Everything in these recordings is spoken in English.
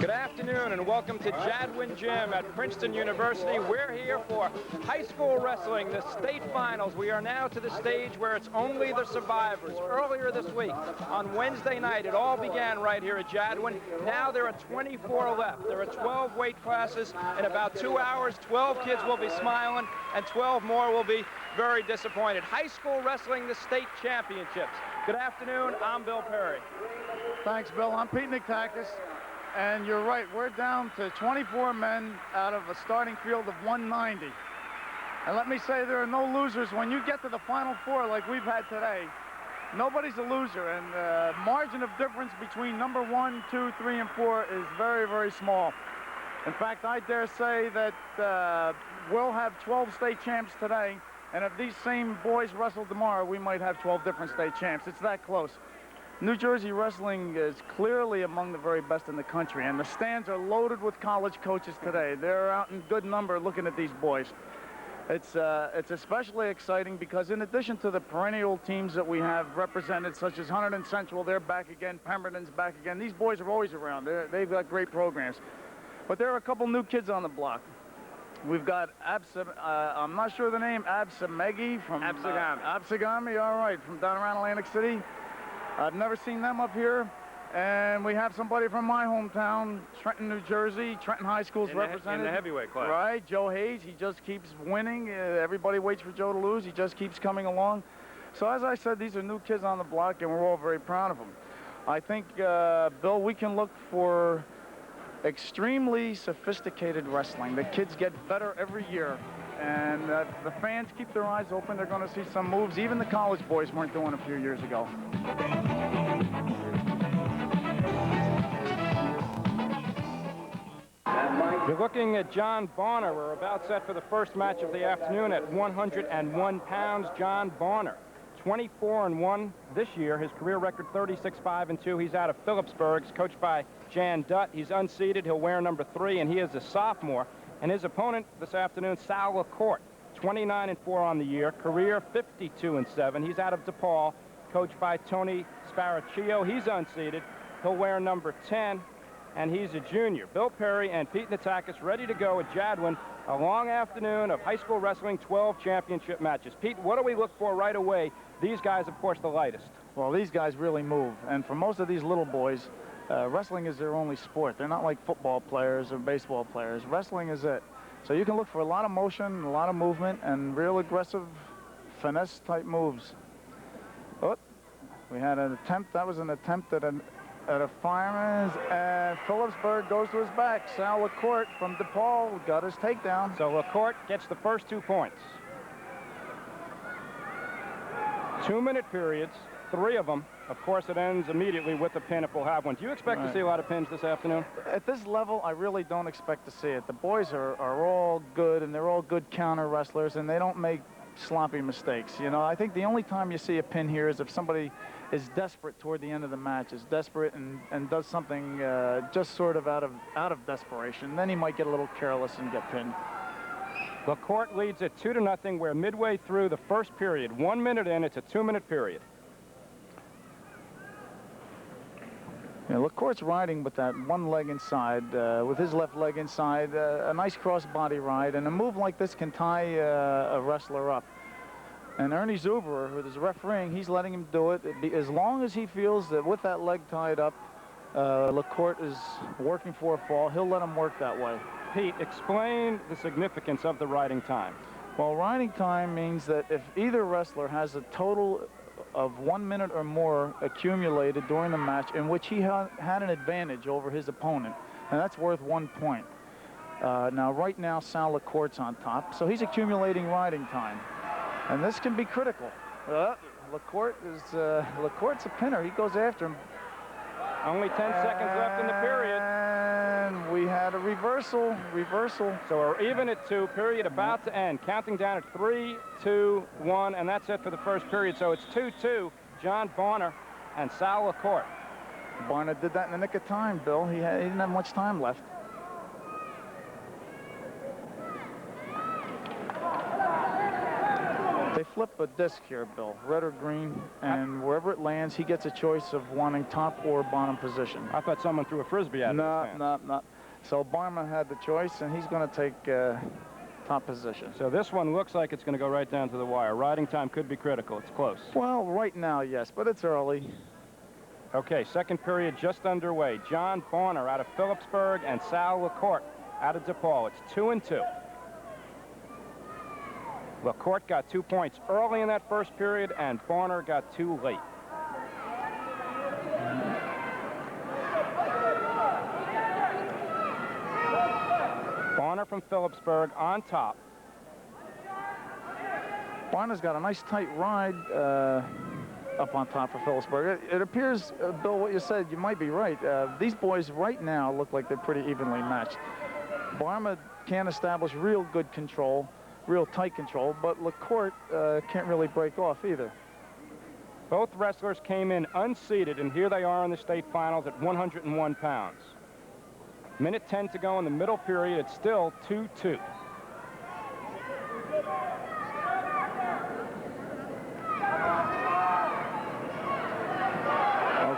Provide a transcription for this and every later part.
Good afternoon and welcome to Jadwin Gym at Princeton University. We're here for high school wrestling, the state finals. We are now to the stage where it's only the survivors. Earlier this week, on Wednesday night, it all began right here at Jadwin. Now there are 24 left. There are 12 weight classes. In about 2 hours, 12 kids will be smiling and 12 more will be very disappointed. High school wrestling, the state championships. Good afternoon, I'm Bill Perry. Thanks, Bill. I'm Pete Nictakis. And you're right, we're down to 24 men out of a starting field of 190. And let me say, there are no losers. When you get to the Final Four like we've had today, nobody's a loser. And the margin of difference between number 1, 2, 3, and 4 is very, very small. In fact, I dare say that we'll have 12 state champs today. And if these same boys wrestle tomorrow, we might have 12 different state champs. It's that close. New Jersey wrestling is clearly among the very best in the country, and the stands are loaded with college coaches today. They're out in good number looking at these boys. It's especially exciting because in addition to the perennial teams that we have represented, such as Hunterdon Central, they're back again, Pemberton's back again. These boys are always around. They've got great programs. But there are a couple new kids on the block. We've got I'm not sure the name, Absamegi from Absagami, all right, from down around Atlantic City. I've never seen them up here. And we have somebody from my hometown, Trenton, New Jersey. Trenton High School's represented. In the heavyweight class. Right, Joe Hayes. He just keeps winning. Everybody waits for Joe to lose. He just keeps coming along. So as I said, these are new kids on the block, and we're all very proud of them. I think, Bill, we can look for extremely sophisticated wrestling. The kids get better every year. And the fans keep their eyes open. They're going to see some moves even the college boys weren't doing a few years ago. You're looking at John Bonner. We're about set for the first match of the afternoon at 101 pounds. John Bonner, 24-1 this year. His career record 36-5-2. He's out of Phillipsburg. He's coached by Jan Dutt. He's unseeded. He'll wear number 3, and he is a sophomore. And his opponent this afternoon, Sal LaCourte, 29-4 on the year, career 52-7. He's out of DePaul, coached by Tony Sparacchio. He's unseeded. He'll wear number 10, and he's a junior. Bill Perry and Pete Nictakis ready to go at Jadwin. A long afternoon of high school wrestling, 12 championship matches. Pete, what do we look for right away? These guys, of course, the lightest. Well, these guys really move. And for most of these little boys, wrestling is their only sport. They're not like football players or baseball players. Wrestling is it. So you can look for a lot of motion, a lot of movement, and real aggressive finesse-type moves. Oh, we had an attempt. That was an attempt at a fireman's, and Phillipsburg goes to his back. Sal LaCourte from DePaul got his takedown. So LaCourte gets the first 2 points. 2-minute periods, 3 of them. Of course, it ends immediately with a pin if we'll have one. Do you expect to see a lot of pins this afternoon? At this level, I really don't expect to see it. The boys are all good, and they're all good counter wrestlers, and they don't make sloppy mistakes. You know, I think the only time you see a pin here is if somebody is desperate toward the end of the match, is desperate and does something just sort of out of desperation. Then he might get a little careless and get pinned. LaCourte leads it 2-0. We're midway through the first period. 1 minute in, it's a 2-minute period. Yeah, LaCourte's riding with that one leg inside, with his left leg inside, a nice cross-body ride, and a move like this can tie a wrestler up. And Ernie Zuberer, who is refereeing, he's letting him do it. As long as he feels that with that leg tied up, LaCourte is working for a fall, he'll let him work that way. Pete, explain the significance of the riding time. Well, riding time means that if either wrestler has a total of 1 minute or more accumulated during the match in which he had an advantage over his opponent, and that's worth 1 point. Now, right now, Sal LaCourte's on top, so he's accumulating riding time, and this can be critical. LaCourte's a pinner. He goes after him. Only 10 seconds left in the period. And we had a reversal. So we're even at 2, period about to end. Counting down at 3, 2, 1, and that's it for the first period. So it's 2-2, John Bonner and Sal LaCourte. Bonner did that in the nick of time, Bill. He didn't have much time left. They flip a disc here, Bill, red or green, and wherever it lands, he gets a choice of wanting top or bottom position. I thought someone threw a Frisbee at him. No. So Barma had the choice, and he's going to take top position. So this one looks like it's going to go right down to the wire. Riding time could be critical. It's close. Well, right now, yes, but it's early. Okay, second period just underway. John Bonner out of Phillipsburg and Sal LaCourte out of DePaul. It's 2-2. LaCourte got 2 points early in that first period, and Bonner got 2 late. Bonner from Phillipsburg on top. Bonner's got a nice tight ride up on top for Phillipsburg. It appears, Bill, what you said, you might be right. These boys right now look like they're pretty evenly matched. Barma can't establish real good control, real tight control, but LaCourte can't really break off either. Both wrestlers came in unseeded, and here they are in the state finals at 101 pounds. Minute 10 to go in the middle period. It's still 2-2.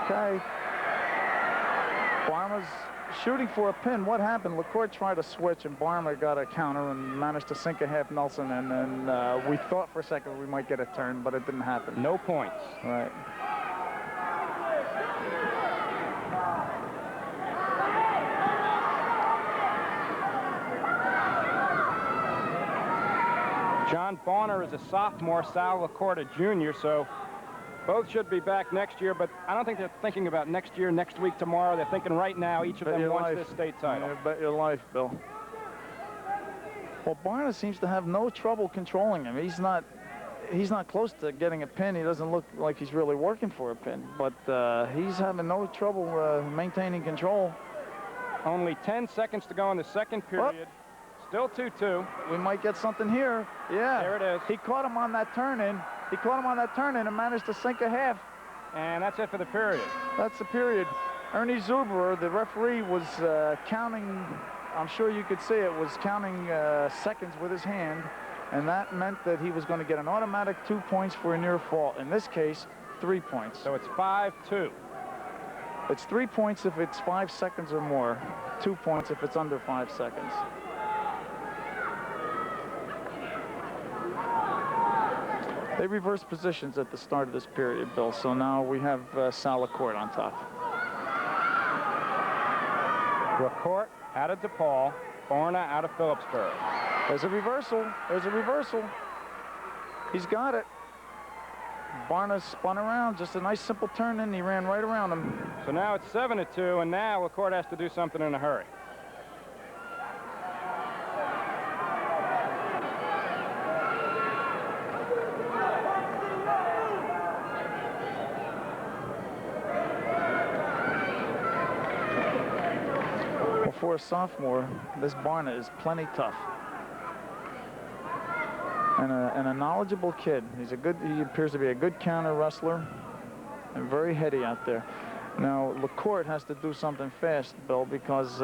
Okay. Barma's shooting for a pin. What happened? LaCourte tried to switch, and Barma got a counter and managed to sink a half Nelson, and then we thought for a second we might get a turn, but it didn't happen. No points. Right. John Bonner is a sophomore, Sal LaCourte a junior, so both should be back next year, but I don't think they're thinking about next year, next week, tomorrow. They're thinking right now each of them wants this state title. Yeah, bet your life, Bill. Well, Barna seems to have no trouble controlling him. He's not close to getting a pin. He doesn't look like he's really working for a pin, but he's having no trouble maintaining control. Only 10 seconds to go in the second period. Still 2-2. We might get something here. Yeah. There it is. He caught him on that turn-in. He caught him on that turn-in and managed to sink a half. And that's it for the period. That's the period. Ernie Zuberer, the referee, was counting, I'm sure you could see it, was counting seconds with his hand, and that meant that he was going to get an automatic 2 points for a near fall. In this case, 3 points. So it's 5-2. It's 3 points if it's 5 seconds or more, 2 points if it's under 5 seconds. They reversed positions at the start of this period, Bill, so now we have Sal LaCourte on top. LaCourte out of DePaul, Barna out of Phillipsburg. There's a reversal. There's a reversal. He's got it. Barna spun around, just a nice simple turn in. He ran right around him. So now it's 7-2, and now LaCourte has to do something in a hurry. For a sophomore, this Barna is plenty tough. And a knowledgeable kid. He appears to be a good counter wrestler and very heady out there. Now, LaCourte has to do something fast, Bill, because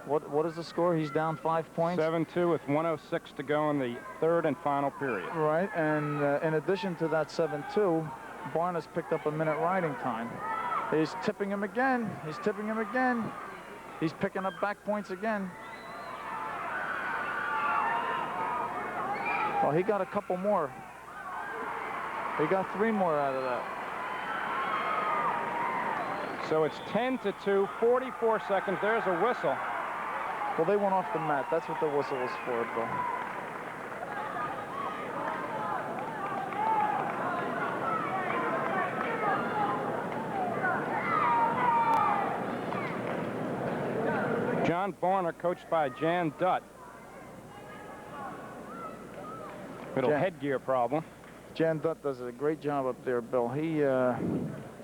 what is the score? He's down 5 points. 7-2 with 1:06 to go in the third and final period. Right, and in addition to that 7-2, Barna's picked up a minute riding time. He's tipping him again. He's tipping him again. He's picking up back points again. Well, he got a couple more. He got 3 more out of that. So it's 10-2, 44 seconds. There's a whistle. Well, they went off the mat. That's what the whistle was for, Bill. John Barner, coached by Jan Dutt. Little headgear problem. Jan Dutt does a great job up there, Bill.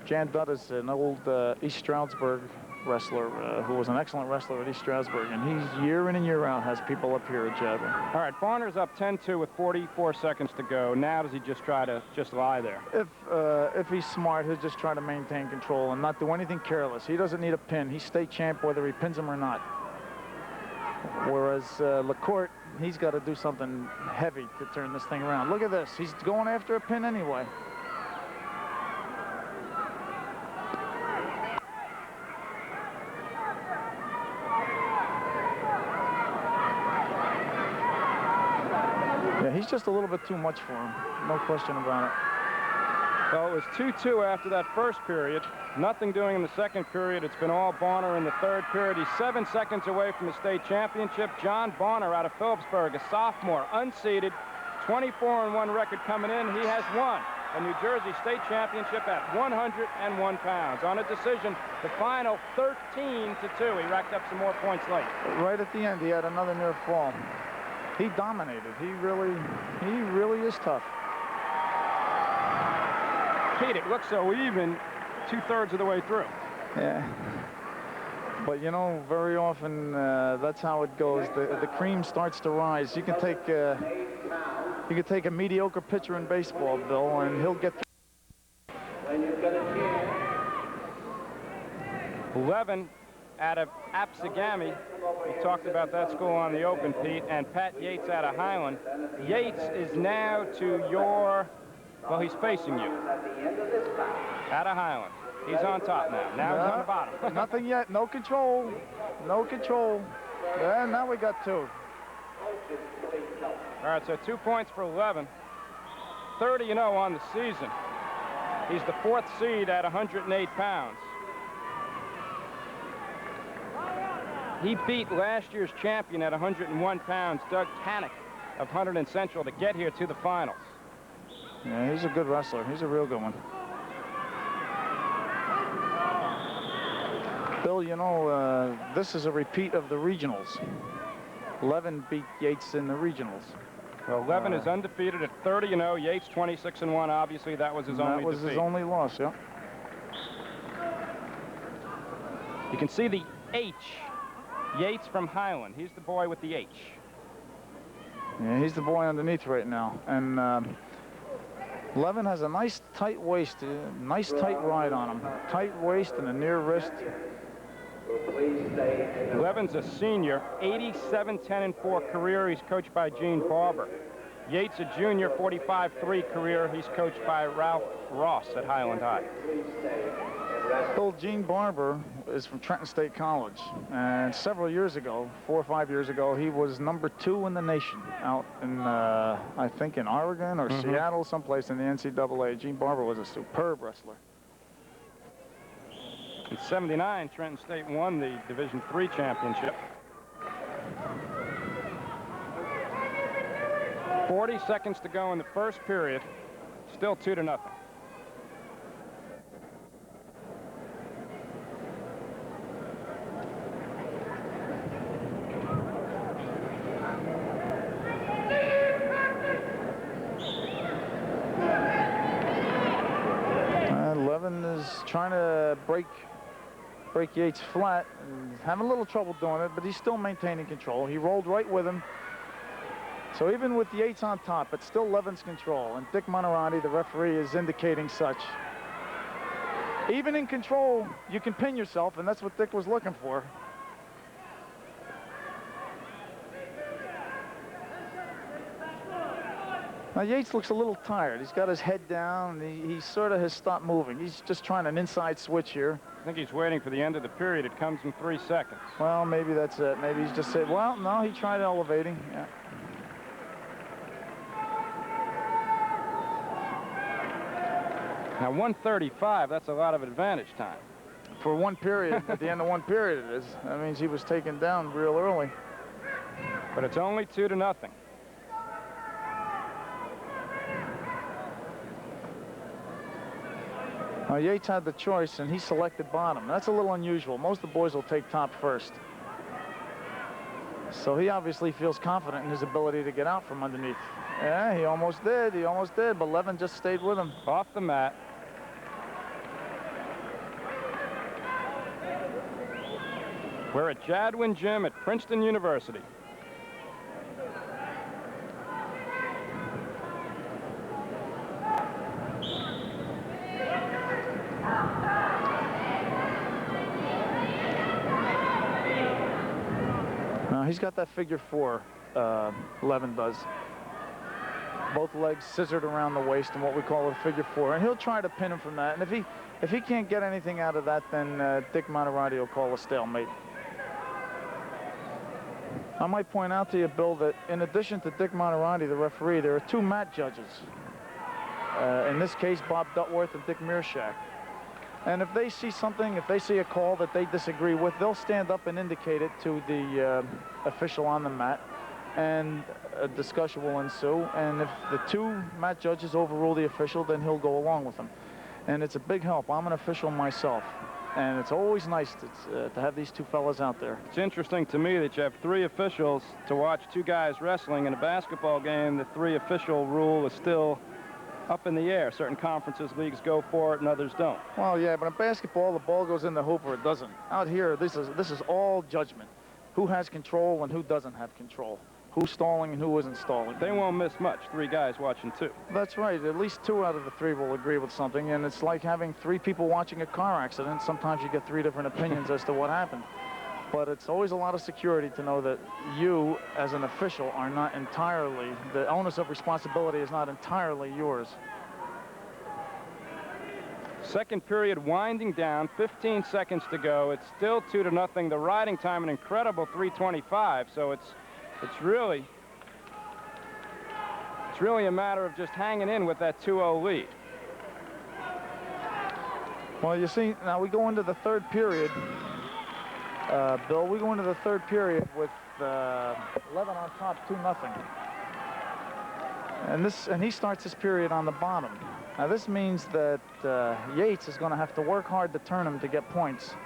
Jan Dutt is an old East Stroudsburg wrestler who was an excellent wrestler at East Stroudsburg, and he's year in and year out has people up here at Javelin. All right, Barner's up 10-2 with 44 seconds to go. Now does he just try to lie there? If he's smart, he'll just try to maintain control and not do anything careless. He doesn't need a pin. He's state champ whether he pins him or not. Whereas LaCourte, he's got to do something heavy to turn this thing around. Look at this. He's going after a pin anyway. Yeah, he's just a little bit too much for him. No question about it. Well, it was 2-2 after that first period. Nothing doing in the second period. It's been all Bonner in the third period. He's 7 seconds away from the state championship. John Bonner out of Phillipsburg, a sophomore, unseeded, 24-1 record coming in. He has won a New Jersey state championship at 101 pounds. On a decision, the final 13-2. He racked up some more points late. Right at the end, he had another near fall. He dominated. He really is tough. Pete, it looks so even 2/3 of the way through. Yeah. But you know, very often that's how it goes. The cream starts to rise. You can take a mediocre pitcher in baseball, Bill, and he'll get through. 11 out of Apsagami. We talked about that school on the Open, Pete, and Pat Yates out of Highland. Yates is now to your, well, he's facing you. Out of Highland. He's on top now. Now he's on the bottom. Nothing yet. No control. No control. And now we got 2. All right, so 2 points for 11. 30-0 on the season. He's the 4th seed at 108 pounds. He beat last year's champion at 101 pounds, Doug Tannick of Hunterdon Central, to get here to the finals. Yeah, he's a good wrestler. He's a real good one. Bill, you know, this is a repeat of the regionals. 11 beat Yates in the regionals. Well, 11 is undefeated at 30-0. Yates 26-1. Obviously, that was his only defeat. That was his only loss, yeah. You can see the H. Yates from Highland. He's the boy with the H. Yeah, he's the boy underneath right now. And Levin has a nice tight waist, nice tight ride on him. Tight waist and a near wrist. Levin's a senior, 87-10-4 career. He's coached by Gene Barber. Yates, a junior, 45-3 career. He's coached by Ralph Ross at Highland High. Bill, Gene Barber is from Trenton State College, and several years ago, 4 or 5 years ago, he was #2 in the nation out in, I think, in Oregon or Seattle, someplace in the NCAA. Gene Barber was a superb wrestler. In '79, Trenton State won the Division III championship. 40 seconds to go in the first period. Still 2-0. Levin is trying to break Yates flat and having a little trouble doing it, but he's still maintaining control. He rolled right with him. So even with Yates on top, it's still Levin's control, and Dick Monorati, the referee, is indicating such. Even in control, you can pin yourself, and that's what Dick was looking for. Now, Yates looks a little tired. He's got his head down. He sort of has stopped moving. He's just trying an inside switch here. I think he's waiting for the end of the period. It comes in 3 seconds. Well, maybe that's it. Maybe he's just said, well, no, he tried elevating. Yeah. Now, 1:35, that's a lot of advantage time. For one period, at the end of one period it is. That means he was taken down real early. But it's only 2-0. Yates had the choice, and he selected bottom. That's a little unusual. Most of the boys will take top first. So he obviously feels confident in his ability to get out from underneath. Yeah, he almost did. He almost did, but Levin just stayed with him. Off the mat. We're at Jadwin Gym at Princeton University. he's got that figure 4, Levin does. Both legs scissored around the waist in what we call a figure 4, and he'll try to pin him from that. And if he can't get anything out of that, then Dick Maserati will call a stalemate. I might point out to you, Bill, that in addition to Dick Maserati, the referee, there are 2 mat judges. In this case, Bob Duttworth and Dick Mearshak. And if they see something, if they see a call that they disagree with, they'll stand up and indicate it to the official on the mat, and a discussion will ensue. And if the 2 mat judges overrule the official, then he'll go along with them. And it's a big help. I'm an official myself, and it's always nice to have these 2 fellas out there. It's interesting to me that you have 3 officials to watch 2 guys wrestling. In a basketball game, the 3 official rule is still up in the air. Certain conferences, leagues go for it and others don't. Well, yeah, but in basketball, the ball goes in the hoop or it doesn't. Out here, this is all judgment. Who has control and who doesn't have control. Who's stalling and who isn't stalling. They won't miss much. 3 guys watching 2. That's right. At least 2 out of the 3 will agree with something, and it's like having 3 people watching a car accident. Sometimes you get 3 different opinions as to what happened. But it's always a lot of security to know that you, as an official, are not entirely, the onus of responsibility is not entirely yours. Second period winding down, 15 seconds to go. It's still 2-0. The riding time, an incredible 3:25. So it's really a matter of just hanging in with that 2-0 lead. Well, you see, now we go into the 3rd period. Bill, we go into the 3rd period with 11 on top, 2-0. And he starts this period on the bottom. Now this means that Yates is going to have to work hard to turn him to get points.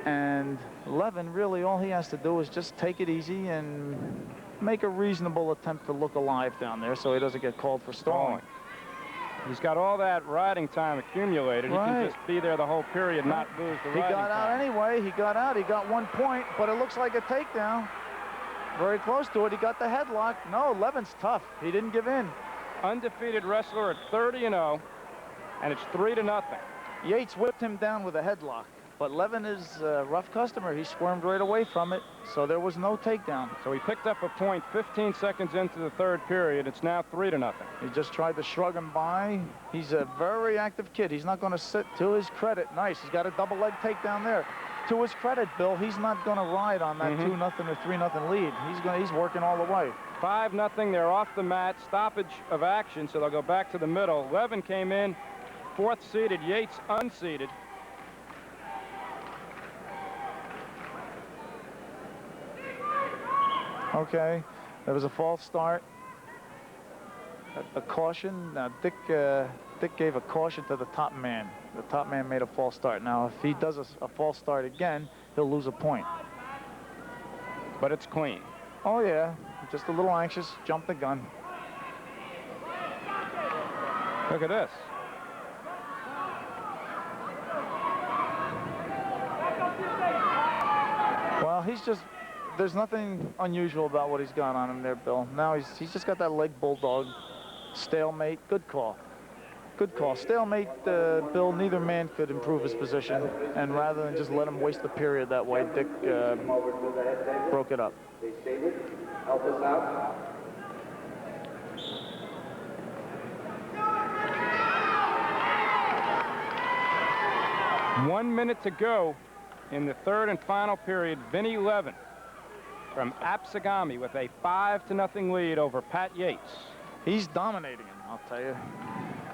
And Levin, really all he has to do is just take it easy and make a reasonable attempt to look alive down there so he doesn't get called for stalling. He's got all that riding time accumulated. Right. He can just be there the whole period, not lose the riding time. He got out anyway. He got out. He got 1 point, but it looks like a takedown. Very close to it. He got the headlock. No, Levin's tough. He didn't give in. Undefeated wrestler at 30-0, and it's 3-0. Yates whipped him down with a headlock, but Levin is a rough customer. He squirmed right away from it, so there was no takedown. So he picked up a point 15 seconds into the 3rd period. It's now 3-0. He just tried to shrug him by. He's a very active kid. He's not going to sit. To his credit, nice. He's got a double leg takedown there. To his credit, Bill, he's not going to ride on that 2-0 or 3-0 lead. He's working all the way. 5-0. They're off the mat. Stoppage of action, so they'll go back to the middle. Levin came in 4th seeded. Yates unseeded. Okay, there was a false start. A caution. Now Dick gave a caution to the top man. The top man made a false start. Now if he does a false start again, he'll lose a point. But it's clean. Oh yeah, just a little anxious, jumped the gun. Look at this. Well, there's nothing unusual about what he's got on him there, Bill. Now he's just got that leg bulldog. Stalemate, good call. Good call. Stalemate, Bill, neither man could improve his position. And rather than just let him waste the period that way, Dick broke it up. Help us out. One minute to go in the 3rd and final period. Vinnie Levin from Apsagami with a 5-0 lead over Pat Yates. He's dominating him, I'll tell you.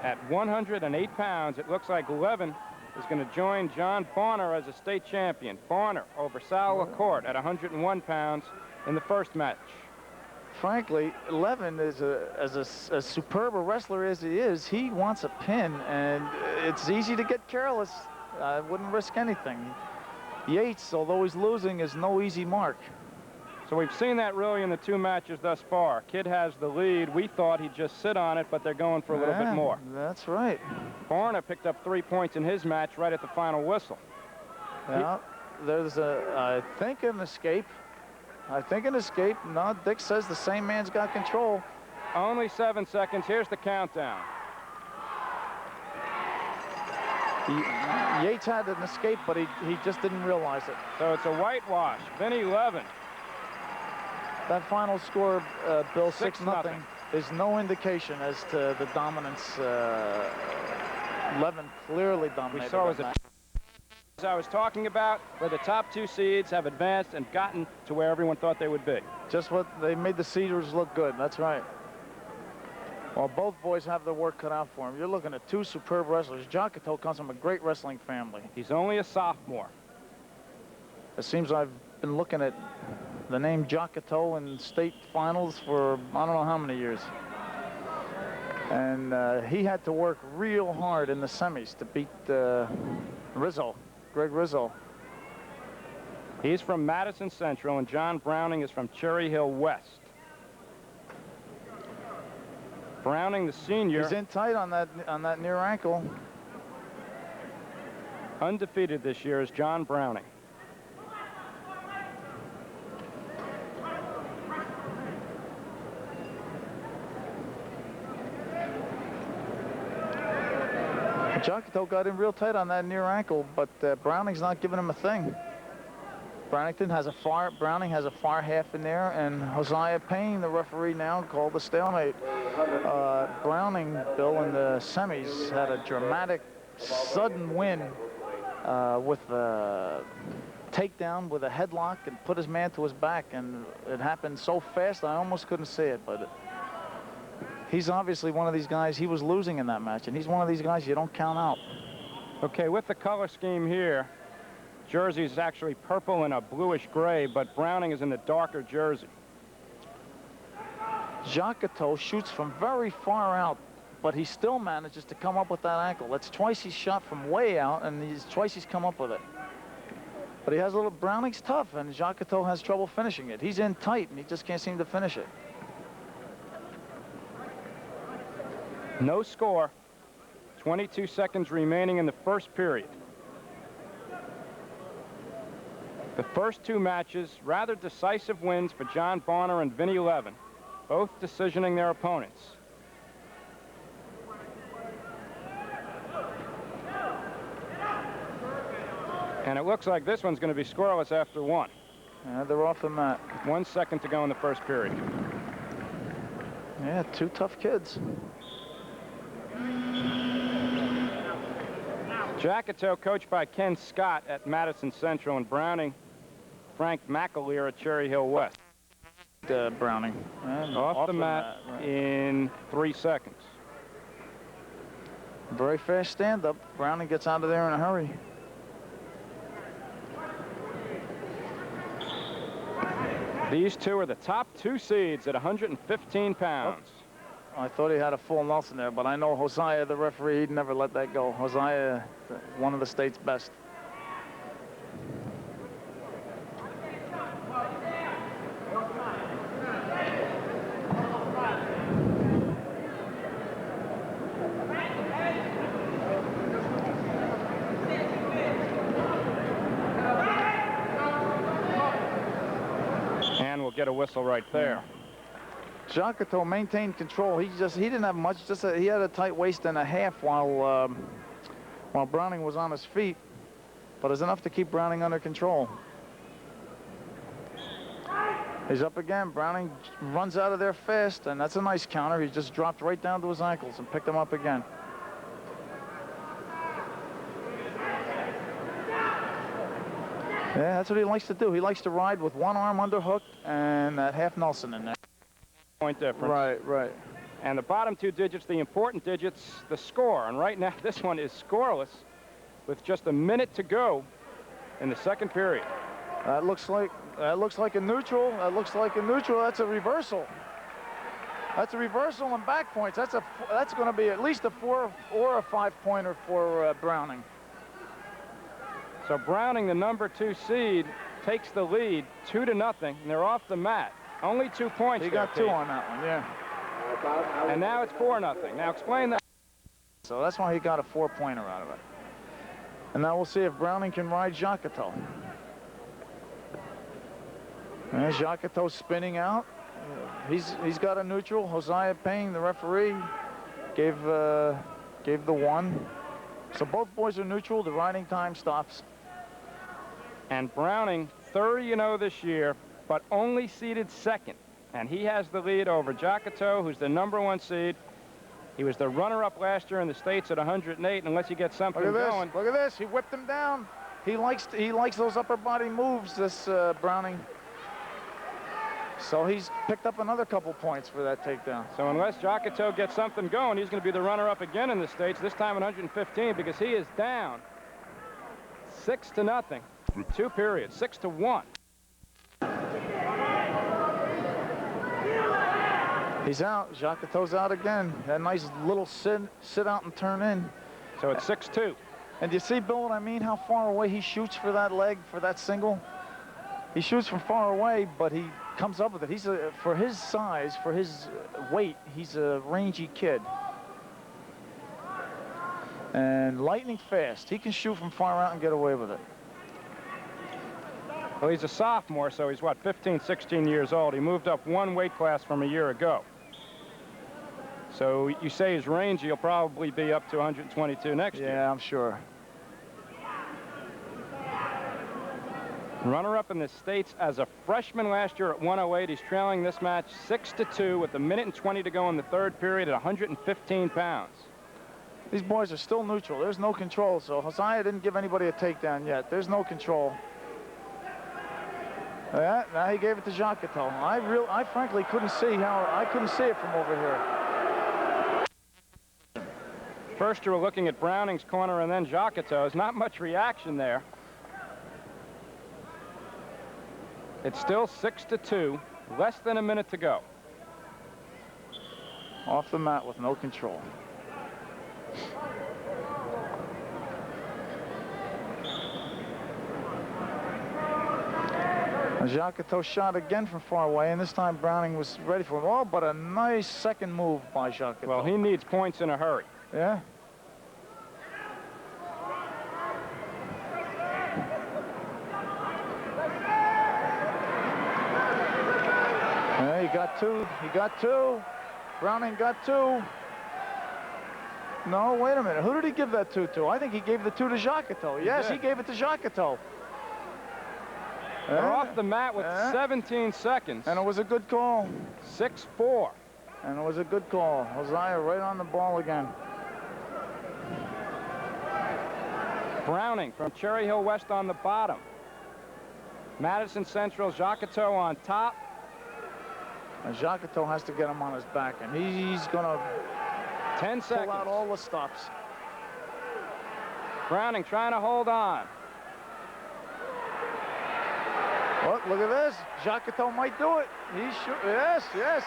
At 108 pounds, it looks like Levin is going to join John Bonner as a state champion. Bonner over Sal LaCourte at 101 pounds in the 1st match. Frankly, Levin is as superb a wrestler as he is. He wants a pin, and it's easy to get careless. I wouldn't risk anything. Yates, although he's losing, is no easy mark. So we've seen that really in the 2 matches thus far. Kid has the lead. We thought he'd just sit on it, but they're going for a little bit more. That's right. Barna picked up 3 points in his match right at the final whistle. Yeah, there's I think an escape. No, Dick says the same man's got control. Only 7 seconds. Here's the countdown. Yates had an escape, but he just didn't realize it. So it's a whitewash. Vinnie Levin That final score, Bill, 6-0. 6-0, is no indication as to the dominance. Levin clearly dominated. We saw that as match. I was talking about, where the top 2 seeds have advanced and gotten to where everyone thought they would be. Just what they made the Cedars look good. That's right. Well, both boys have their work cut out for them. You're looking at 2 superb wrestlers. Jacato comes from a great wrestling family. He's only a sophomore. It seems I've been looking at the name Jacato in state finals for I don't know how many years. And he had to work real hard in the semis to beat Rizzo, Greg Rizzo. He's from Madison Central, and John Browning is from Cherry Hill West. Browning, the senior, He's in tight on that near ankle. undefeated this year, is John Browning. Jacato got in real tight on that near ankle, but Browning's not giving him a thing. Browning has a far half in there, and Josiah Payne, the referee now, called the stalemate. Browning, Bill, in the semis had a dramatic, sudden win with a takedown with a headlock and put his man to his back, and it happened so fast I almost couldn't see it, but he's obviously one of these guys. He was losing in that match, and he's one of these guys you don't count out. Okay, with the color scheme here, jersey is actually purple and a bluish gray, but Browning is in the darker jersey. Jacato shoots from very far out, but he still manages to come up with that ankle. That's twice he's shot from way out, and twice he's come up with it. But he has a little, Browning's tough, and Jacato has trouble finishing it. He's in tight, and he just can't seem to finish it. No score. 22 seconds remaining in the first period. The first 2 matches, rather decisive wins for John Bonner and Vinnie Levin, both decisioning their opponents. And it looks like this one's going to be scoreless after 1. Yeah, they're off the mat. 1 second to go in the first period. Yeah, 2 tough kids. Jacato, coached by Ken Scott at Madison Central, and Browning, Frank McAleer at Cherry Hill West. Browning. Off the mat right. in 3 seconds. Very fast stand-up. Browning gets out of there in a hurry. These 2 are the top 2 seeds at 115 pounds. I thought he had a full Nelson there, but I know Josiah, the referee, he'd never let that go. Josiah, one of the state's best. And we'll get a whistle right there. Jacato maintained control. He didn't have much. He had a tight waist and a half while Browning was on his feet, but it's enough to keep Browning under control. He's up again. Browning runs out of there fast, and that's a nice counter. He just dropped right down to his ankles and picked him up again. Yeah, that's what he likes to do. He likes to ride with one arm underhooked and that half Nelson in there. Point difference. Right. And the bottom 2 digits, the important digits, the score. And right now, this one is scoreless with just a minute to go in the second period. That looks like a neutral. That's a reversal. That's a reversal and back points. That's going to be at least a 4 or a 5-pointer for Browning. So Browning, the number 2 seed, takes the lead 2-0, and they're off the mat. Only 2 points. He got 2 on that one, yeah. And now it's 4-0. Now explain that. So that's why he got a 4-pointer out of it. And now we'll see if Browning can ride Jacato. And Jacato spinning out. He's got a neutral. Josiah Payne, the referee, gave the 1. So both boys are neutral. The riding time stops. And Browning, 30-0 this year, but only seeded second. And he has the lead over Jacato, who's the #1 seed. He was the runner-up last year in the States at 108, unless he gets something going. Look at this. He whipped him down. He likes those upper body moves, this Browning. So he's picked up another couple points for that takedown. So unless Jacato gets something going, he's going to be the runner-up again in the States, this time at 115, because he is down 6-0 through 2 periods, 6-1. He's out. Jacato's out again. That nice little sit out and turn in. So it's 6-2. And you see, Bill, what I mean? How far away he shoots for that leg, for that single? He shoots from far away, but he comes up with it. He's for his size, for his weight, he's a rangy kid. And lightning fast. He can shoot from far out and get away with it. Well, he's a sophomore, so he's, what, 15, 16 years old. He moved up 1 weight class from a year ago. So you say he's rangy, he'll probably be up to 122 next year. Yeah, I'm sure. Runner-up in the States as a freshman last year at 108. He's trailing this match 6-2 with 1:20 to go in the 3rd period at 115 pounds. These boys are still neutral. There's no control. So Josiah didn't give anybody a takedown yet. There's no control. Yeah, now he gave it to Jacato. I frankly couldn't see it from over here. First you were looking at Browning's corner and then Jacato's. Not much reaction there. It's still 6-2, less than a minute to go. Off the mat with no control. Jacato shot again from far away, and this time Browning was ready for him. Oh, but a nice second move by Jacato. Well, he needs points in a hurry. Yeah. Yeah, he got two. He got two. Browning got two. No, wait a minute. Who did he give that to? I think he gave the 2 to Jacato. Yes, he gave it to Jacato. They're off the mat with 17 seconds. And it was a good call. 6-4. And it was a good call. Josiah right on the ball again. Browning from Cherry Hill West on the bottom. Madison Central, Jacato on top. And Jacato has to get him on his back, and he's going to 10 seconds. Pull out all the stops. Browning trying to hold on. Look at this. Jacato might do it. Yes, yes.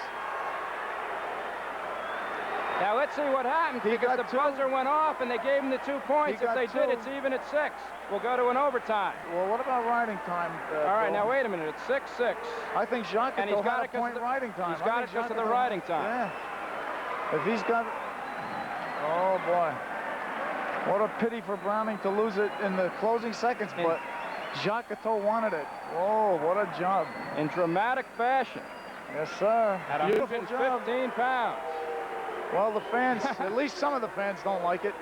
Now let's see what happens, because the buzzer went off and they gave him the 2 points. If they did, it's even at 6. We'll go to an overtime. Well, what about riding time? All right, now wait a minute. It's 6-6. I think Jacato had a point riding time. He's got it because of the riding time. Yeah. If he's got... Oh, boy. What a pity for Browning to lose it in the closing seconds, but Jacato wanted it. Oh, what a job. In dramatic fashion. Yes, sir. At 115 pounds. Well, the fans, at least some of the fans don't like it.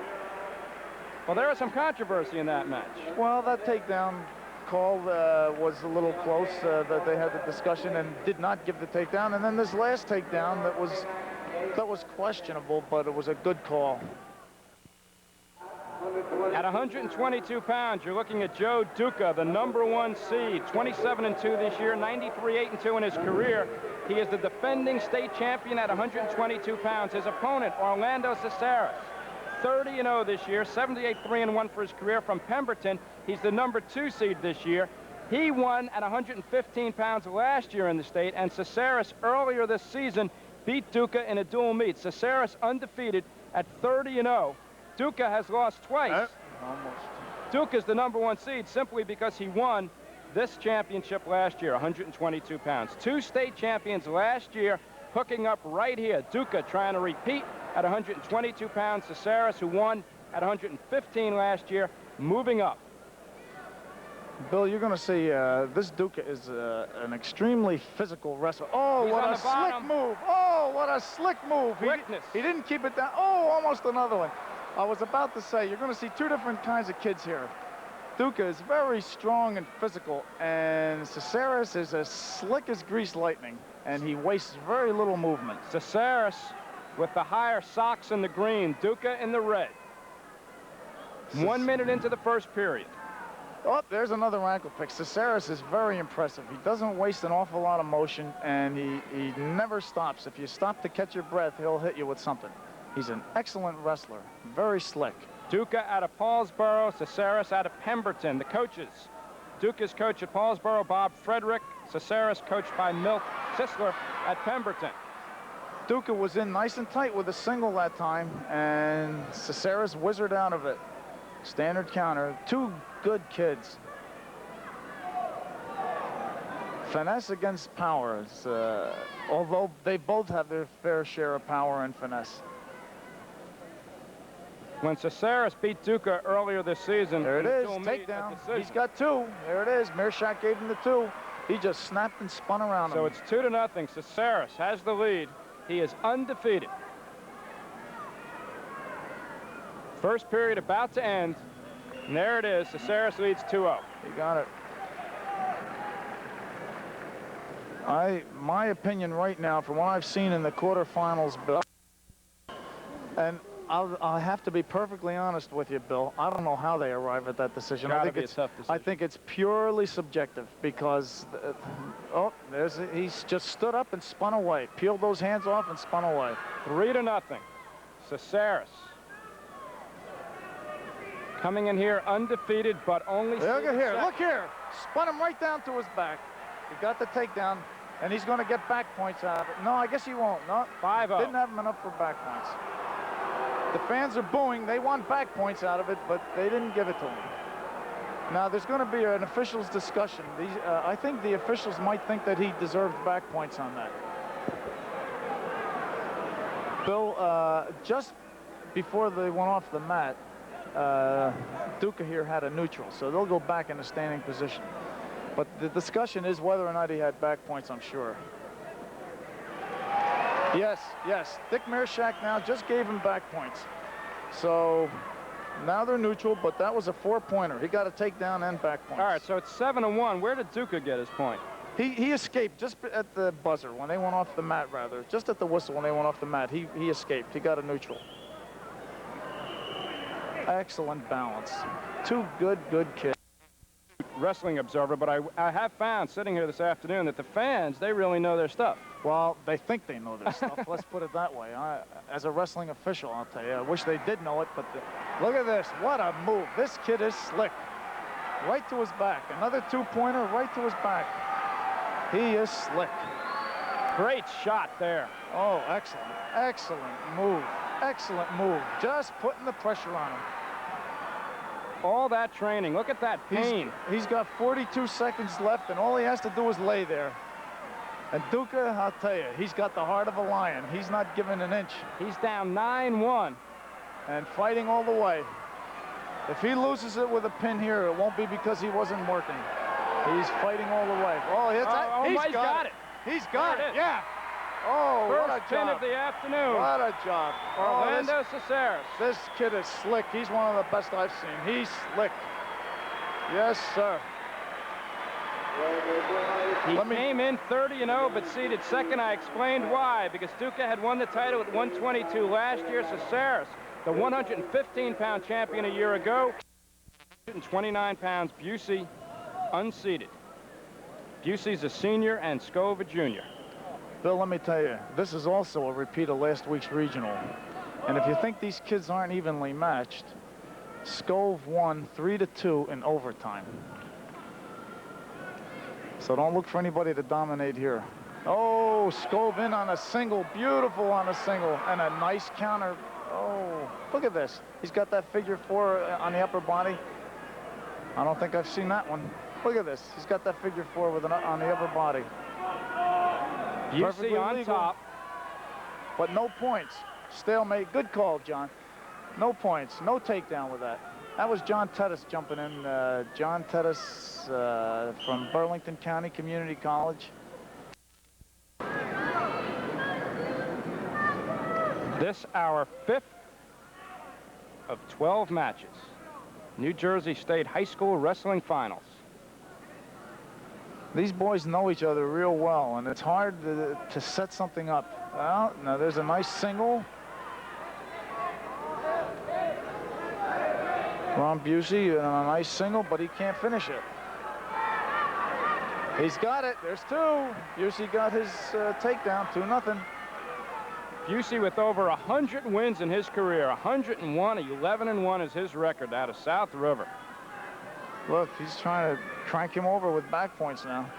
Well, there was some controversy in that match. Well, that takedown call was a little close, that they had the discussion and did not give the takedown. And then this last takedown that was questionable, but it was a good call. At 122 pounds, you're looking at Joe Duca, the #1 seed, 27-2 this year, 93-8-2 in his career. He is the defending state champion at 122 pounds. His opponent, Orlando Cesaris, 30-0 this year, 78-3-1 for his career from Pemberton. He's the #2 seed this year. He won at 115 pounds last year in the state, and Cesaris earlier this season beat Duca in a dual meet. Cesaris undefeated at 30-0. Duca has lost twice. Almost. Duca's the #1 seed simply because he won this championship last year, 122 pounds. 2 state champions last year hooking up right here. Duca trying to repeat at 122 pounds. Cesaris, who won at 115 last year, moving up. Bill, you're going to see this Duca is an extremely physical wrestler. Oh, He's what a slick move. Oh, what a slick move. He didn't keep it down. Oh, almost another one. I was about to say, you're going to see 2 different kinds of kids here. Duca is very strong and physical, and Caceres is as slick as greased lightning, and he wastes very little movement. Caceres with the higher socks in the green, Duca in the red. 1 minute into the first period. Oh, there's another ankle pick. Caceres is very impressive. He doesn't waste an awful lot of motion, and he never stops. If you stop to catch your breath, he'll hit you with something. He's an excellent wrestler, very slick. Duca out of Paulsboro, Caceres out of Pemberton. The coaches: Duca's coach at Paulsboro, Bob Frederick. Caceres coached by Milt Sisler at Pemberton. Duca was in nice and tight with a single that time, and Caceres wizarded out of it. Standard counter. Two good kids. Finesse against power. Although they both have their fair share of power and finesse. When Caceres beat Duca earlier this season, there it is, Tool takedown. He's got two. There it is. Mearshak gave him the two. He just snapped and spun around him. So it's 2-0. Caceres has the lead. He is undefeated. First period about to end. And there it is. Caceres leads 2-0. He got it. My opinion right now, from what I've seen in the quarterfinals, Bill, and I have to be perfectly honest with you, Bill, I don't know how they arrive at that decision. I think it's purely subjective because, he's just stood up and spun away, peeled those hands off and spun away. 3-0. Caceres coming in here undefeated, but only. Look here, look here. Spun him right down to his back. He got the takedown, and he's going to get back points out of it. No, I guess he won't. No, 5-0. Didn't have him enough for back points. The fans are booing. They want back points out of it, but they didn't give it to him. Now, there's going to be an officials discussion. I think the officials might think that he deserved back points on that. Bill, just before they went off the mat, Duca here had a neutral, so they'll go back in a standing position. But the discussion is whether or not he had back points, I'm sure. Yes, yes. Dick Mearshak now just gave him back points. So now they're neutral, but that was a 4-pointer. He got a takedown and back points. All right, so it's 7-1. Where did Duca get his point? He escaped just at the buzzer when they went off the mat, rather. Just at the whistle when they went off the mat. He escaped. He got a neutral. Excellent balance. Two good kids. Wrestling observer, but I have found sitting here this afternoon that the fans, they really know their stuff. Well, they think they know their stuff. Let's put it that way. As a wrestling official, I'll tell you, I wish they did know it, but look at this. What a move. This kid is slick. Right to his back. Another 2-pointer right to his back. He is slick. Great shot there. Oh, excellent. Excellent move. Excellent move. Just putting the pressure on him. All that training. Look at that pain. He's got 42 seconds left, and all he has to do is lay there. And Duca, I'll tell you, he's got the heart of a lion. He's not giving an inch. He's down 9-1. And fighting all the way. If he loses it with a pin here, it won't be because he wasn't working. He's fighting all the way. Oh, he's got it. He's got it. Yeah. Oh, First what a pin job. of the afternoon. What a job. Orlando Caceres. This kid is slick. He's one of the best I've seen. He's slick. Yes, sir. He came in 30-0, but seeded second. I explained why, because Duca had won the title at 122 last year. Caceres, the 115-pound champion a year ago, 129 pounds. Busey, unseeded. Busey's a senior and Scove a junior. Bill, let me tell you, this is also a repeat of last week's regional. And if you think these kids aren't evenly matched, Scove won 3-2 in overtime. So don't look for anybody to dominate here. Oh, Scove in on a single, beautiful on a single, and a nice counter. Oh, look at this. He's got that figure 4 on the upper body. I don't think I've seen that one. Look at this. He's got that figure 4 with on the upper body. Busey on top. But no points. Stalemate. Good call, John. No points. No takedown with that. That was John Tettis jumping in. John Tettis from Burlington County Community College. This our 5th of 12 matches. New Jersey State High School Wrestling Finals. These boys know each other real well, and it's hard to set something up. Well, now there's a nice single. Ron Busey on a nice single, but he can't finish it. He's got it. There's two. Busey got his takedown, 2-0. Busey with over 100 wins in his career. 101, 11-1 is his record out of South River. Look, he's trying to crank him over with back points now.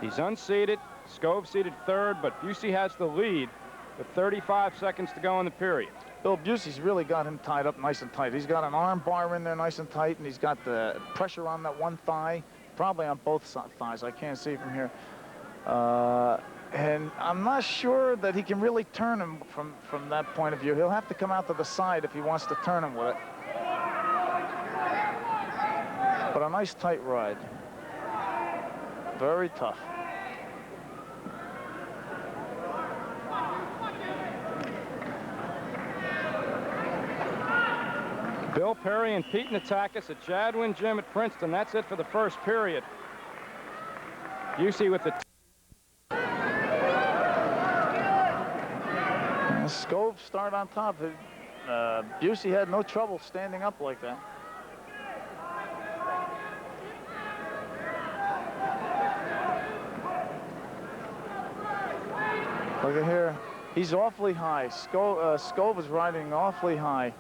He's unseated. Skov seated third, but Busey has the lead with 35 seconds to go in the period. Bill Busey's really got him tied up nice and tight. He's got an arm bar in there nice and tight, and he's got the pressure on that one thigh, probably on both thighs. I can't see from here. And I'm not sure that he can really turn him from that point of view. He'll have to come out to the side if he wants to turn him with it. But a nice tight ride. Very tough. Bill Perry and Pete Natakis at Jadwin Gym at Princeton. That's it for the first period. Busey with the... Skov start on top. Busey had no trouble standing up like that. Look at here. He's awfully high. Skov is riding awfully high.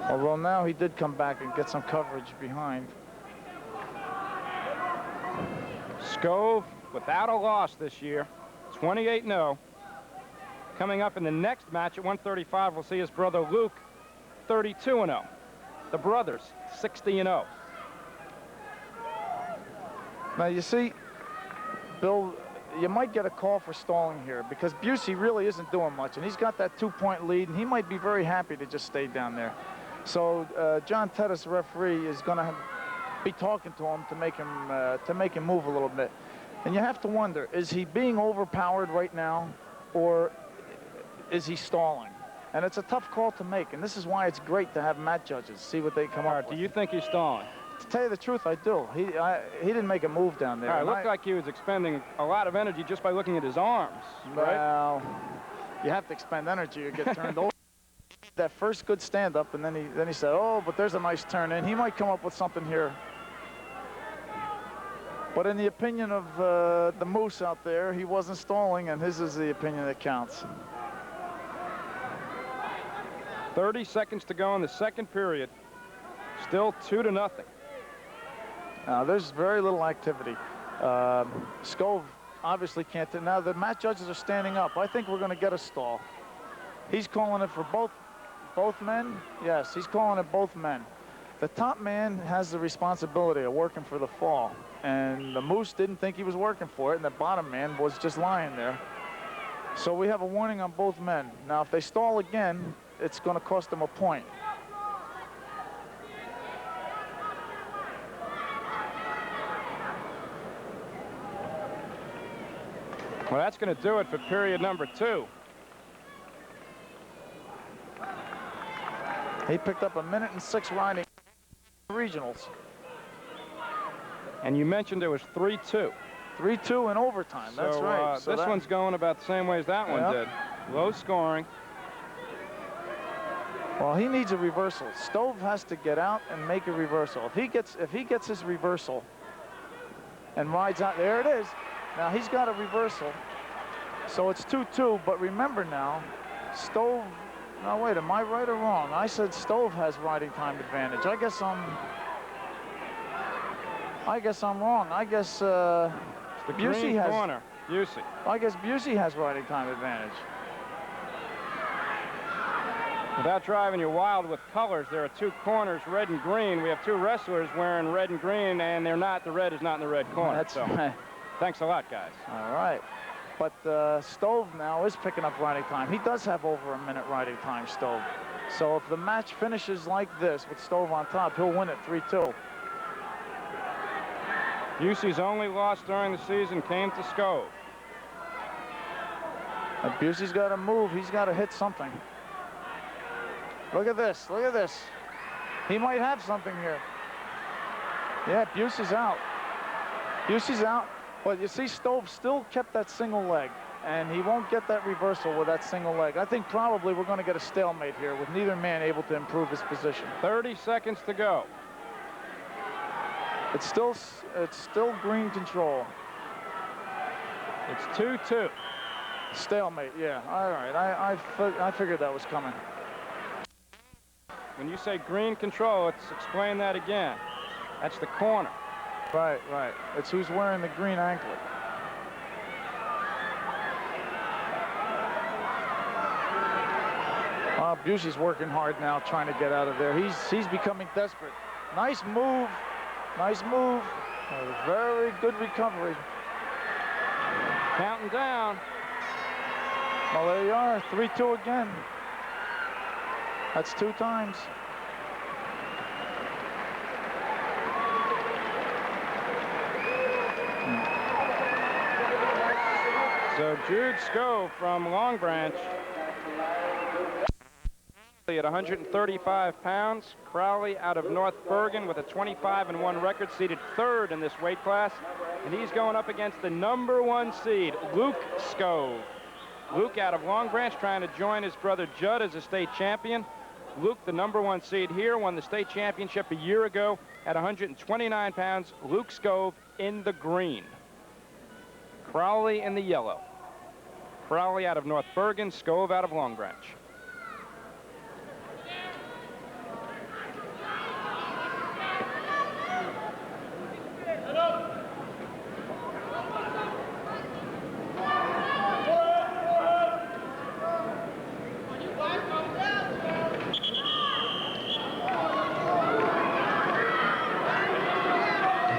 Although now he did come back and get some coverage behind. Skov without a loss this year, 28-0. Coming up in the next match at 135, we'll see his brother Luke, 32-0. The brothers, 60-0. Now you see, Bill, you might get a call for stalling here because Busey really isn't doing much, and he's got that 2-point lead, and he might be very happy to just stay down there. So John Tettis, referee, is going to be talking to him to make him move a little bit. And you have to wonder, is he being overpowered right now, or is he stalling? And it's a tough call to make, and this is why it's great to have mat judges, see what they come up with. Do you think he's stalling? To tell you the truth, I do. He didn't make a move down there. It looked like he was expending a lot of energy just by looking at his arms, right? Well, you have to expend energy or get turned over. That first good stand-up, and then he said, oh, but there's a nice turn in. He might come up with something here. But in the opinion of the Moose out there, he wasn't stalling, and his is the opinion that counts. 30 seconds to go in the second period. Still 2-0. There's very little activity. Skov obviously can't. Now the mat judges are standing up. I think we're going to get a stall. He's calling it for both men. Yes, he's calling it both men. The top man has the responsibility of working for the fall, and the Moose didn't think he was working for it, and the bottom man was just lying there. So we have a warning on both men. Now, if they stall again, it's going to cost them a point. Well, that's going to do it for period number 2. He picked up 1:06 riding regionals. And you mentioned it was 3-2. 3-2 in overtime. That's right. So this one's going about the same way as that one did. Low scoring. Well, he needs a reversal. Stove has to get out and make a reversal. If he gets his reversal and rides out, there it is. Now he's got a reversal. So it's 2-2, but remember now, Stove, now wait, am I right or wrong? I said Stove has riding time advantage. I guess I'm wrong. I guess Busey has corner. Busey. I guess Busey has riding time advantage. Without driving you wild with colors, there are 2 corners, red and green. We have 2 wrestlers wearing red and green, and they're not. The red is not in the red corner. That's so. right. Thanks a lot, guys. All right. But Stove now is picking up riding time. He does have over a minute riding time, Stove. So if the match finishes like this with Stove on top, he'll win it 3-2. Busey's only loss during the season came to Skov. Busey's got to move. He's got to hit something. Look at this. Look at this. He might have something here. Yeah, Busey's out. Busey's out. But you see, Stove still kept that single leg. And he won't get that reversal with that single leg. I think probably we're going to get a stalemate here with neither man able to improve his position. 30 seconds to go. It's still green control. It's 2-2. Stalemate, yeah. All right, I figured that was coming. When you say green control, let's explain that again. That's the corner. Right, right. It's who's wearing the green anklet. Busey's working hard now, trying to get out of there. He's becoming desperate. Nice move. Nice move. A very good recovery. Counting down. Well, there you are. 3-2 again. That's 2 times. So Jude Scove from Long Branch at 135 pounds. Crowley out of North Bergen with a 25-1 record, seated 3rd in this weight class. And he's going up against the #1 seed, Luke Scove. Luke out of Long Branch trying to join his brother Judd as a state champion. Luke, the #1 seed here, won the state championship a year ago at 129 pounds. Luke Scove in the green. Crowley in the yellow. Crowley out of North Bergen, Scove out of Long Branch.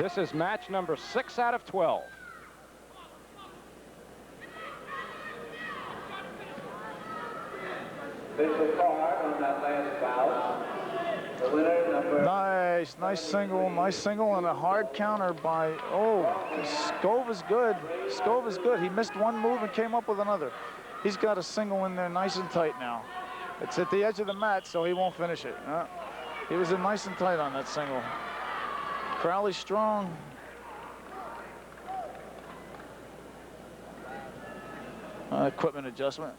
This is match number 6 out of 12. Official card on that last bout. The winner, number... Nice single, and a hard counter by, Scove is good. Scove is good. He missed one move and came up with another. He's got a single in there nice and tight now. It's at the edge of the mat, so he won't finish it. He was in nice and tight on that single. Crowley strong. Equipment adjustment.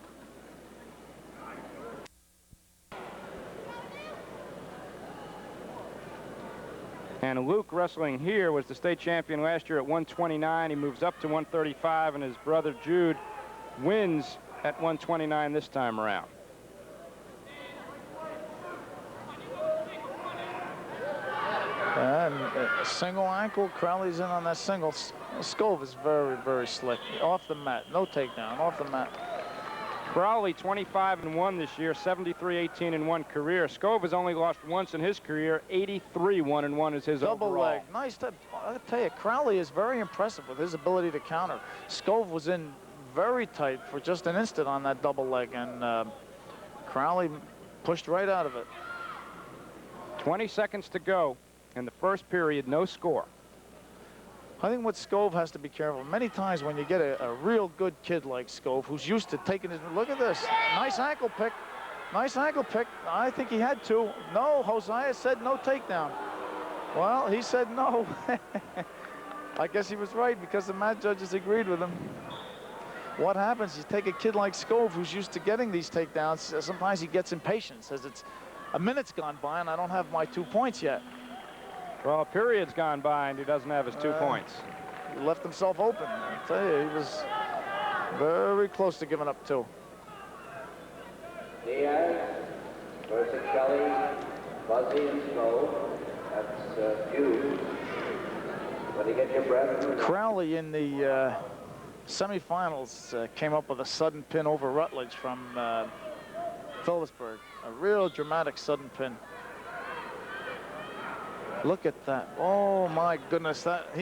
And Luke, wrestling here, was the state champion last year at 129. He moves up to 135, and his brother Jude wins at 129 this time around. And single ankle, Crowley's in on that single. Scove is very, very slick. Off the mat, no takedown, off the mat. Crowley 25-1 this year, 73-18-1 career. Scove has only lost once in his career. 83-1-1 is his double overall. leg. Nice. I'll tell you, Crowley is very impressive with his ability to counter. Scove was in very tight for just an instant on that double leg, and Crowley pushed right out of it. 20 seconds to go in the first period, no score. I think what Scove has to be careful. Many times when you get a real good kid like Scove, who's used to taking his, look at this, nice ankle pick. Nice ankle pick. I think he had 2. No, Hosea said no takedown. Well, he said no. I guess he was right because the mat judges agreed with him. What happens, you take a kid like Scove who's used to getting these takedowns, sometimes he gets impatient, says it's a minute's gone by and I don't have my 2 points yet. Well, a period's gone by and he doesn't have his 2 points. He left himself open. I tell you, he was very close to giving up 2. Diaz versus Kelly, Buzzy, and Snow. That's Jude. When you get your breath. Crowley in the semifinals came up with a sudden pin over Rutledge from Phillipsburg. A real dramatic sudden pin. Look at that. Oh my goodness, that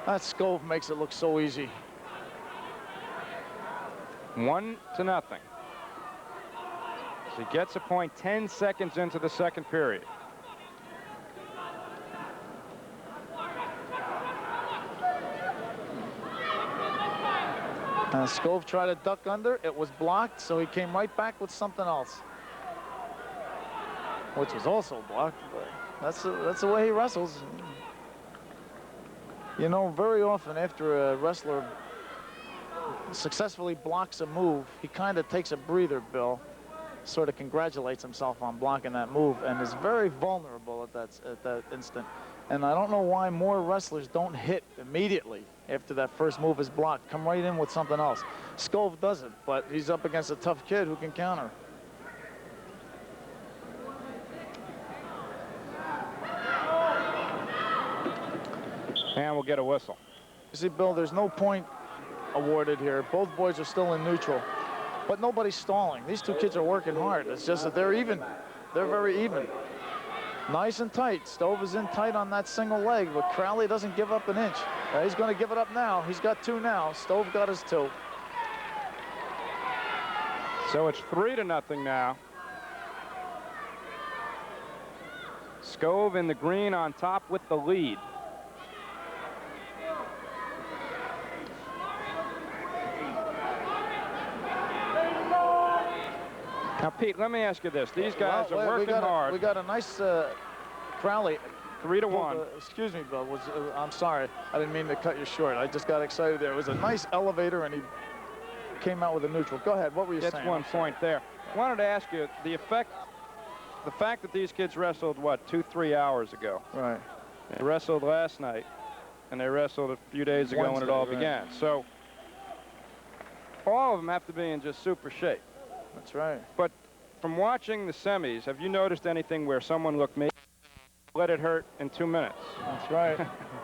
Scove makes it look so easy. 1-0. He gets a point 10 seconds into the second period. Skov tried to duck under. It was blocked, so he came right back with something else, which was also blocked. But that's the way he wrestles. You know, very often after a wrestler successfully blocks a move, he kind of takes a breather, Bill, sort of congratulates himself on blocking that move, and is very vulnerable at that instant. And I don't know why more wrestlers don't hit immediately after that first move is blocked. Come right in with something else. Skov doesn't, but he's up against a tough kid who can counter. And we'll get a whistle. You see, Bill, there's no point awarded here. Both boys are still in neutral, but nobody's stalling. These two kids are working hard. It's just that they're even. They're very even. Nice and tight. Stove is in tight on that single leg, but Crowley doesn't give up an inch. He's going to give it up now. He's got 2 now. Stove got his 2. So it's 3-0 now. Skov in the green on top with the lead. Now, Pete, let me ask you this. These guys are working hard. We got a nice Crowley. 3-1. Excuse me, Bill. I'm sorry. I didn't mean to cut you short. I just got excited there. It was a nice elevator, and he came out with a neutral. Go ahead. What were you saying? That's 1 point there. I wanted to ask you the fact that these kids wrestled, what, 2-3 hours ago. Right. They wrestled last night, and they wrestled a few days ago when it all began. So all of them have to be in just super shape. That's right. But from watching the semis, have you noticed anything where someone looked maybe let it hurt in 2 minutes? That's right.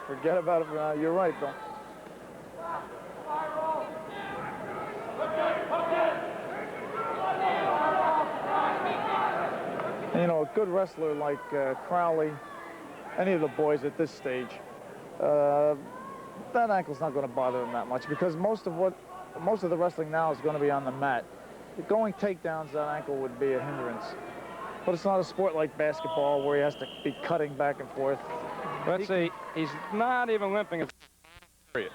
Forget about it. You're right, Bill. You know, a good wrestler like Crowley, any of the boys at this stage, that ankle's not going to bother him that much, because most of the wrestling now is going to be on the mat. Going takedowns, that ankle would be a hindrance. But it's not a sport like basketball where he has to be cutting back and forth. Let's see, he's not even limping. Period.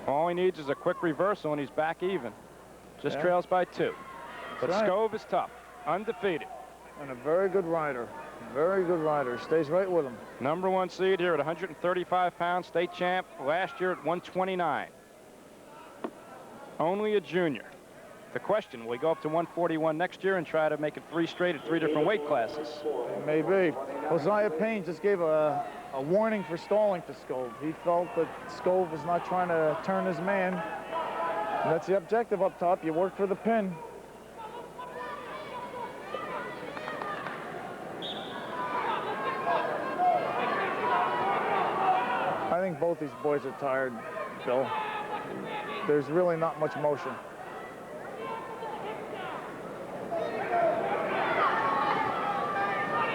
All he needs is a quick reversal, and he's back even. Just trails by 2. But right. Skov is tough, undefeated. And a very good rider. Very good rider. Stays right with him. Number 1 seed here at 135 pounds, state champ last year at 129. Only a junior. The question, will he go up to 141 next year and try to make it 3 straight at 3 different weight classes? Maybe. Josiah Payne just gave a warning for stalling to Skov. He felt that Skov was not trying to turn his man. And that's the objective up top. You work for the pin. I think both these boys are tired, Bill. There's really not much motion.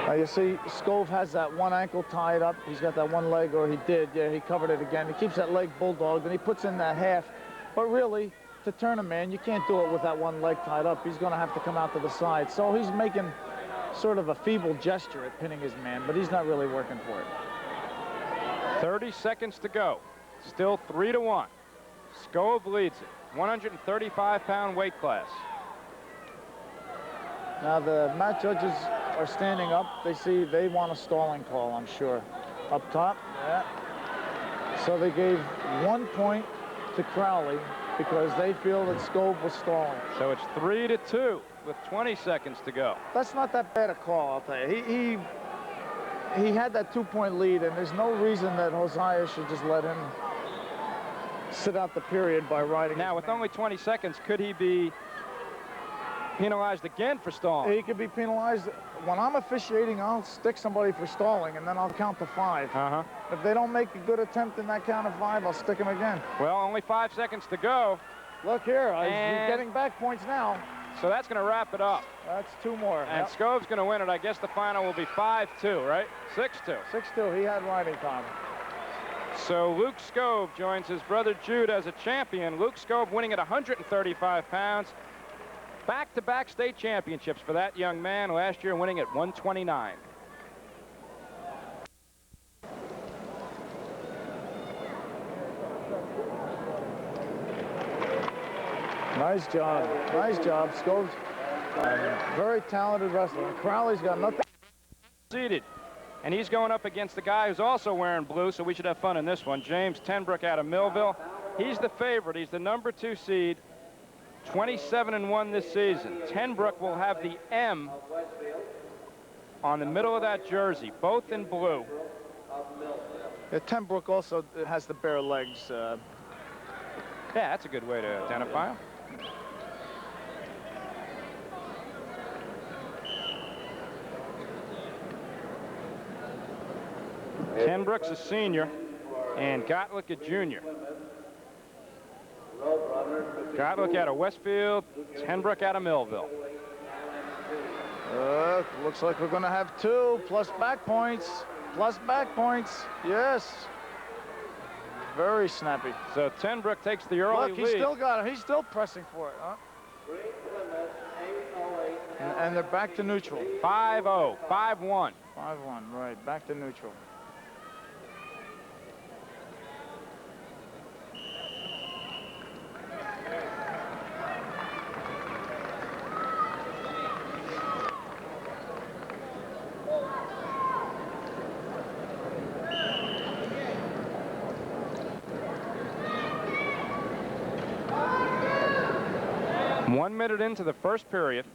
Now you see, Skov has that one ankle tied up. He's got that one leg, or he did. Yeah, he covered it again. He keeps that leg bulldogged, and he puts in that half. But really, to turn a man, you can't do it with that one leg tied up. He's going to have to come out to the side. So he's making sort of a feeble gesture at pinning his man, but he's not really working for it. 30 seconds to go. Still 3-1. Skov leads it. 135-pound weight class. Now the mat judges are standing up. They want a stalling call, I'm sure. Up top, yeah. So they gave 1 point to Crowley because they feel that Skov was stalling. So it's 3-2 with 20 seconds to go. That's not that bad a call, I'll tell you. He had that 2-point lead, and there's no reason that Josiah should just let him sit out the period by riding. Now, with only 20 seconds, could he be penalized again for stalling? He could be penalized. When I'm officiating, I'll stick somebody for stalling, and then I'll count to 5. If they don't make a good attempt in that count of 5, I'll stick them again. Well, only 5 seconds to go. Look here, he's getting back points now. So that's going to wrap it up. That's 2 more. And Skov's going to win it. I guess the final will be 5-2, right? 6-2. 6-2. He had riding time. So Luke Skov joins his brother Jude as a champion. Luke Skov winning at 135 pounds. Back-to-back state championships for that young man. Last year winning at 129. Nice job. Nice job, Scopes. Very talented wrestler. And Crowley's got nothing. Seated. And he's going up against the guy who's also wearing blue, so we should have fun in this one. James Tenbrook out of Millville. He's the favorite. He's the #2 seed. 27-1 this season. Tenbrook will have the M on the middle of that jersey, both in blue. Yeah, Tenbrook also has the bare legs. Yeah, that's a good way to identify him. Tenbrook's a senior, and Gottlieb a junior. Gottlieb out of Westfield, Tenbrook out of Millville. Looks like we're going to have 2 plus back points. Plus back points. Yes. Very snappy. So Tenbrook takes the early lead. Look, he's still got it. He's still pressing for it. Huh? And they're back to neutral. 5-0, 5-1. 5-1, right. Back to neutral. One minute into the first period.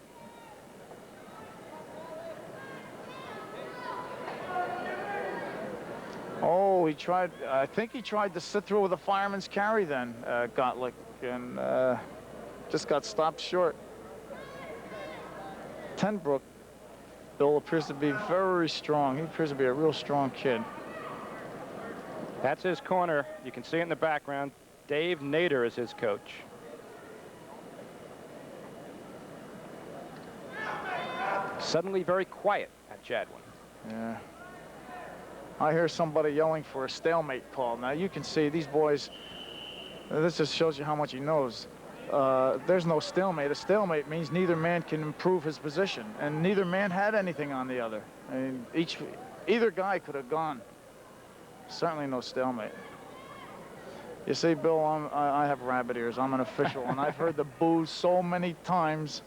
Oh, he tried, I think he tried to sit through with a fireman's carry then, Gottlieb, and just got stopped short. Tenbrook, Bill, appears to be very strong. He appears to be a real strong kid. That's his corner. You can see it in the background. Dave Nader is his coach. Suddenly very quiet at Chadwin. Yeah. I hear somebody yelling for a stalemate call. Now you can see these boys, this just shows you how much he knows. There's no stalemate. A stalemate means neither man can improve his position, and neither man had anything on the other. I mean, either guy could have gone. Certainly no stalemate. You see, Bill, I have rabbit ears. I'm an official, and I've heard the boos so many times.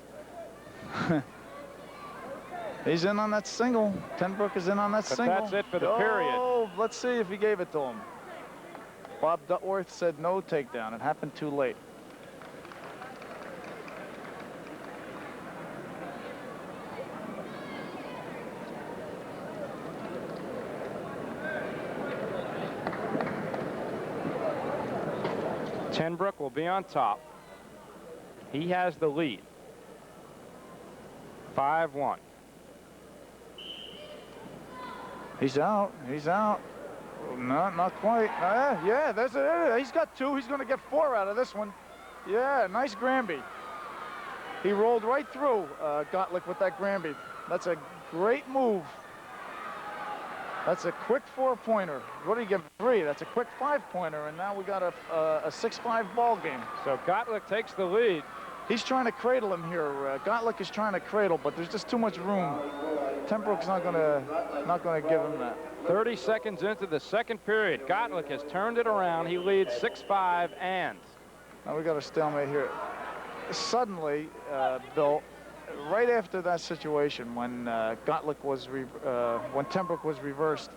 He's in on that single. Tenbrook is in on that single. That's it for the period. Oh, let's see if he gave it to him. Bob Duckworth said no takedown. It happened too late. Tenbrook will be on top. He has the lead. 5-1. He's out. He's out. No, not quite. Yeah, there's he's got 2. He's going to get 4 out of this one. Yeah, nice Granby. He rolled right through Gottlieb with that Granby. That's a great move. That's a quick 4-pointer. What do you get? 3. That's a quick 5-pointer, and now we got a 6-5 ball game. So Gottlieb takes the lead. He's trying to cradle him here. Gottlieb is trying to cradle, but there's just too much room. Tenbrook's not gonna give him that. 30 seconds into the second period, Gottlieb has turned it around. He leads 6-5, and now we got a stalemate here. Suddenly, Bill, right after that situation when Gottlieb was when Tenbrook was reversed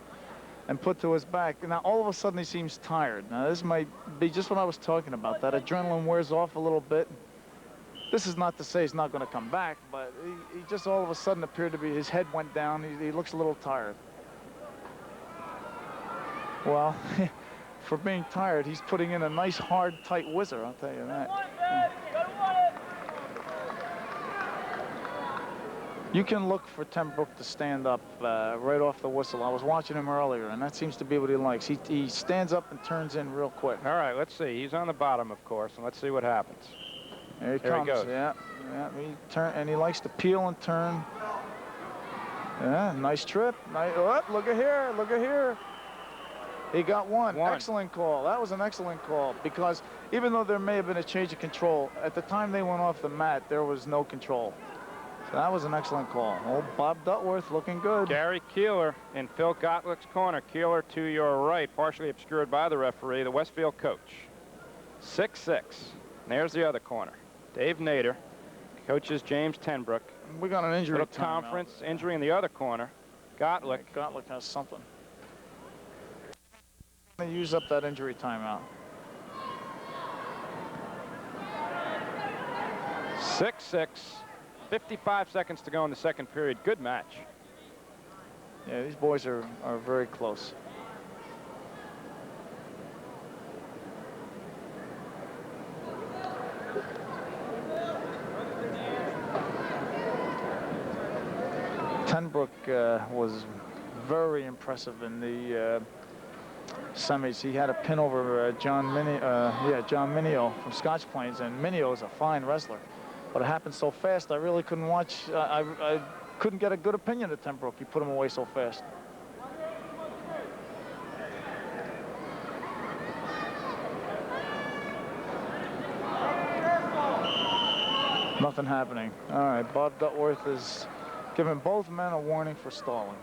and put to his back, now all of a sudden he seems tired. Now this might be just what I was talking about. That adrenaline wears off a little bit. This is not to say he's not going to come back, but he just all of a sudden appeared to be, his head went down. He looks a little tired. Well, for being tired, he's putting in a nice, hard, tight whizzer, I'll tell you that. You can look for Tenbrook to stand up right off the whistle. I was watching him earlier, and that seems to be what he likes. He stands up and turns in real quick. All right, let's see. He's on the bottom, of course, and let's see what happens. There he comes. He goes. Yeah, and he likes to peel and turn. Yeah, nice trip. Nice. Oh, look at here. Look at here. He got one. Excellent call. That was an excellent call, because even though there may have been a change of control, at the time they went off the mat, there was no control. So that was an excellent call. Old Bob Duckworth looking good. Gary Keeler in Phil Gottlieb's corner. Keeler to your right, partially obscured by the referee, the Westfield coach. 6-6. There's the other corner. Dave Nader coaches James Tenbrook. We got an injury Little conference, injury in the other corner. Gotlick. Gotlick has something. They use up that injury timeout. 6-6, 55 seconds to go in the second period. Good match. Yeah, these boys are very close. Tenbrook was very impressive in the semis. He had a pin over John Mineo from Scotch Plains, and Mineo is a fine wrestler. But it happened so fast, I really couldn't watch. I couldn't get a good opinion of Tenbrook. He put him away so fast. Nothing happening. All right, Bob Duckworth is giving both men a warning for stalling.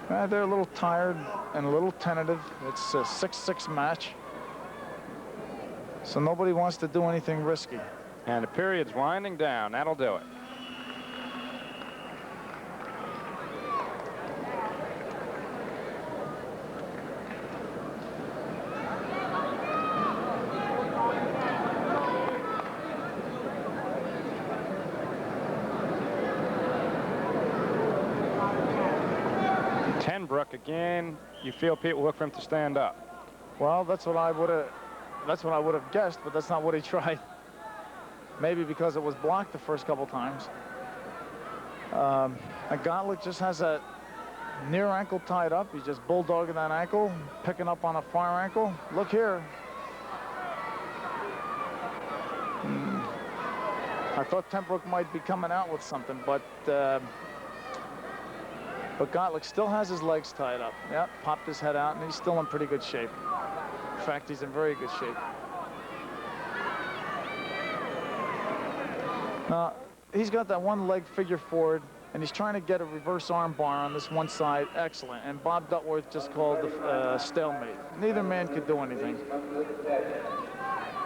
They're a little tired and a little tentative. It's a 6-6 match. So nobody wants to do anything risky. And the period's winding down. That'll do it. Tenbrook again. You feel Pete will look for him to stand up? Well, that's what I would have guessed, but that's not what he tried. Maybe because it was blocked the first couple times. And Gotlick just has that near ankle tied up. He's just bulldogging that ankle, picking up on a far ankle. Look here. I thought Tenbrook might be coming out with something, but Gotlick still has his legs tied up. Yep, popped his head out, and he's still in pretty good shape. In fact, he's in very good shape. Now, he's got that one leg figure forward, and he's trying to get a reverse arm bar on this one side. Excellent. And Bob Duckworth just called the stalemate. Neither man could do anything.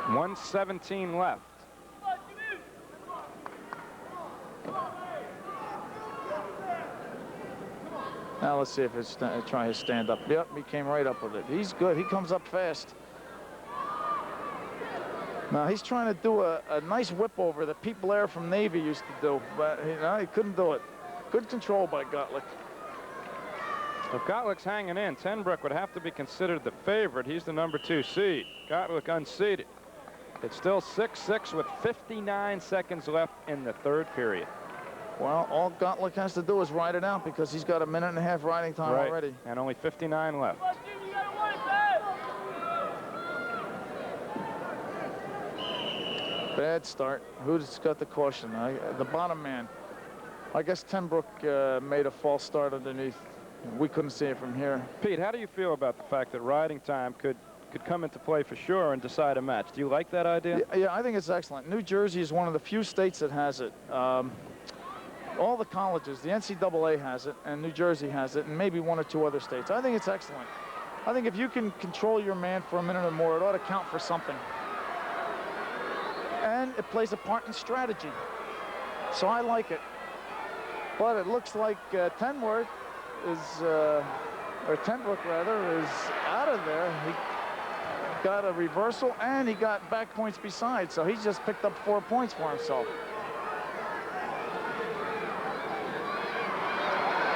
1:17 left. Now let's see if it's try his stand up. Yep, he came right up with it. He's good. He comes up fast. Now he's trying to do a nice whip over that Pete Blair from Navy used to do, but he couldn't do it. Good control by Gotlick. If Gotlick's hanging in, Tenbrook would have to be considered the favorite. He's the #2 seed. Gotlick unseeded. It's still 6-6 with 59 seconds left in the third period. Well, all Gotlick has to do is ride it out because he's got a minute and a half riding time already. And only 59 left. Bad start. Who's got the caution? The bottom man. I guess Tenbrook made a false start underneath. We couldn't see it from here. Pete, how do you feel about the fact that riding time could come into play for sure and decide a match? Do you like that idea? Yeah, I think it's excellent. New Jersey is one of the few states that has it. All the colleges, the NCAA has it, and New Jersey has it, and maybe one or two other states. I think it's excellent. I think if you can control your man for a minute or more, it ought to count for something. And it plays a part in strategy. So I like it. But it looks like Tenbrook rather, is out of there. He got a reversal, and he got back points besides. So he's just picked up 4 points for himself.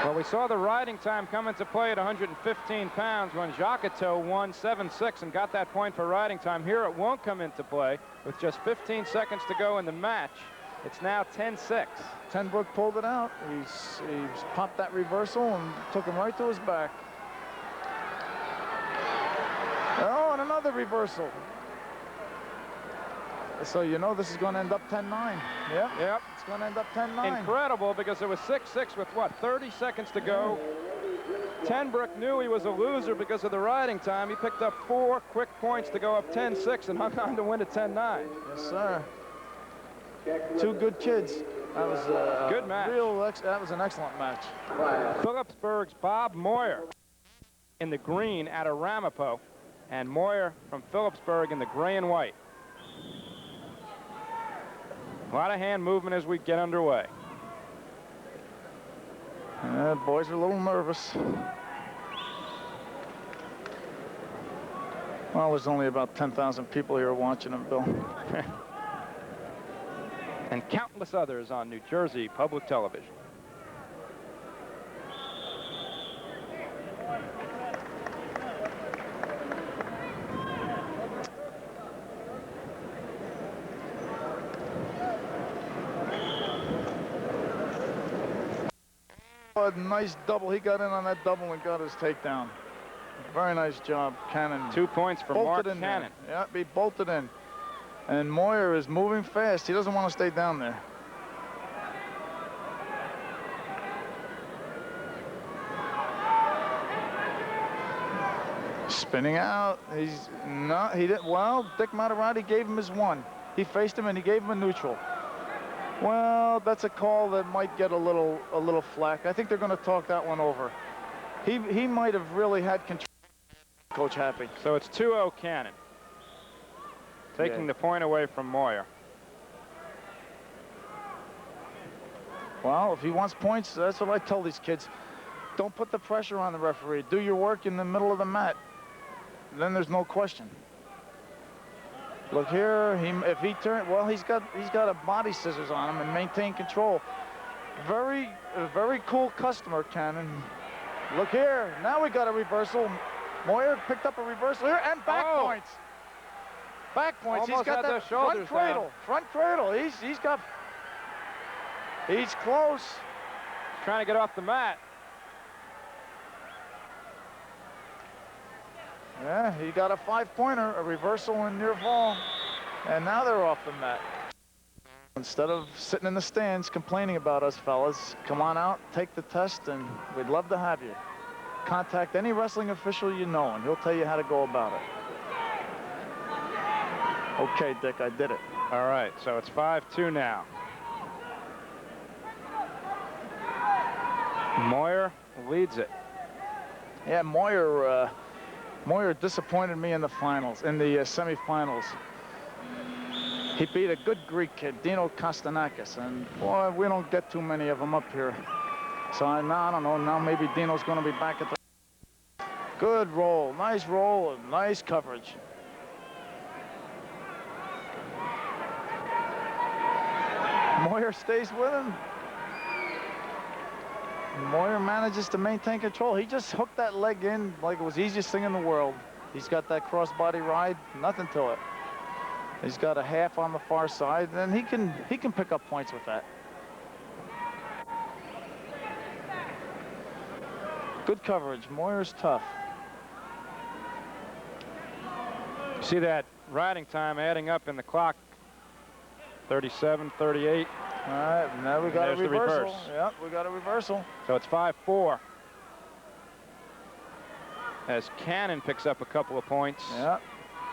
Well, we saw the riding time come into play at 115 pounds when Jacateau won 7-6 and got that point for riding time. Here it won't come into play with just 15 seconds to go in the match. It's now 10-6. Tenbrook pulled it out. He's popped that reversal and took him right to his back. Oh, and another reversal. So you know this is going to end up 10-9. Yep. It's going to end up 10-9. Incredible, because it was 6-6 with, what, 30 seconds to go. Tenbrook knew he was a loser because of the riding time. He picked up 4 quick points to go up 10-6 and hung on to win at 10-9. Yes, sir. Two good kids. That was a good match. That was an excellent match. Phillipsburg's Bob Moyer in the green out of Ramapo, and Moyer from Phillipsburg in the gray and white. A lot of hand movement as we get underway. Boys are a little nervous. Well, there's only about 10,000 people here watching them, Bill. And countless others on New Jersey public television. A nice double. He got in on that double and got his takedown. Very nice job, Cannon. 2 points for Mark Cannon. Yeah, he bolted in. And Moyer is moving fast. He doesn't want to stay down there. Spinning out. He's not. He didn't. Well, Dick Maserati gave him his one. He faced him and he gave him a neutral. Well, that's a call that might get a little flack. I think they're going to talk that one over. He might have really had control. Coach Happy. So it's 2-0 Cannon. Taking the point away from Moyer. Well, if he wants points, that's what I tell these kids. Don't put the pressure on the referee. Do your work in the middle of the mat. Then there's no question. Look here, if he turns, well, he's got a body scissors on him and maintain control. Very cool customer, Cannon. Look here, now we got a reversal. Moyer picked up a reversal here and back points. Back points. Almost he's got that front cradle. Down. Front cradle. He's close. Trying to get off the mat. Yeah, he got a 5-pointer, a reversal and near fall. And now they're off the mat. Instead of sitting in the stands complaining about us, fellas, come on out, take the test, and we'd love to have you. Contact any wrestling official you know, and he'll tell you how to go about it. Okay, Dick, I did it. All right, so it's 5-2 now. Moyer leads it. Yeah, Moyer disappointed me in the finals, in the semifinals. He beat a good Greek kid, Dino Kostanakis, and boy, we don't get too many of them up here. So I don't know, now maybe Dino's going to be back at the... Good roll, and nice coverage. Moyer stays with him. Moyer manages to maintain control. He just hooked that leg in like it was the easiest thing in the world. He's got that crossbody ride, nothing to it. He's got a half on the far side, and he can pick up points with that. Good coverage. Moyer's tough. See that riding time adding up in the clock. 37, 38. All right, now we got a reversal. Reverse. Yep, we got a reversal. So it's 5-4. As Cannon picks up a couple of points. Yep.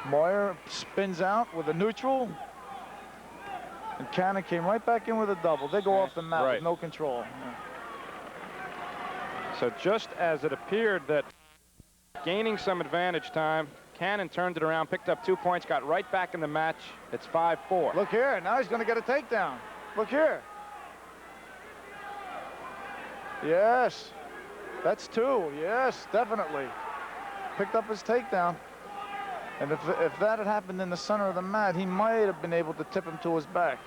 Moyer spins out with a neutral. And Cannon came right back in with a double. They go off the mat with no control. Yeah. So just as it appeared that gaining some advantage time, Cannon turned it around, picked up 2 points, got right back in the match. It's 5-4. Look here, now he's going to get a takedown. Look here. Yes, that's 2. Yes, definitely. Picked up his takedown. And if that had happened in the center of the mat, he might have been able to tip him to his back.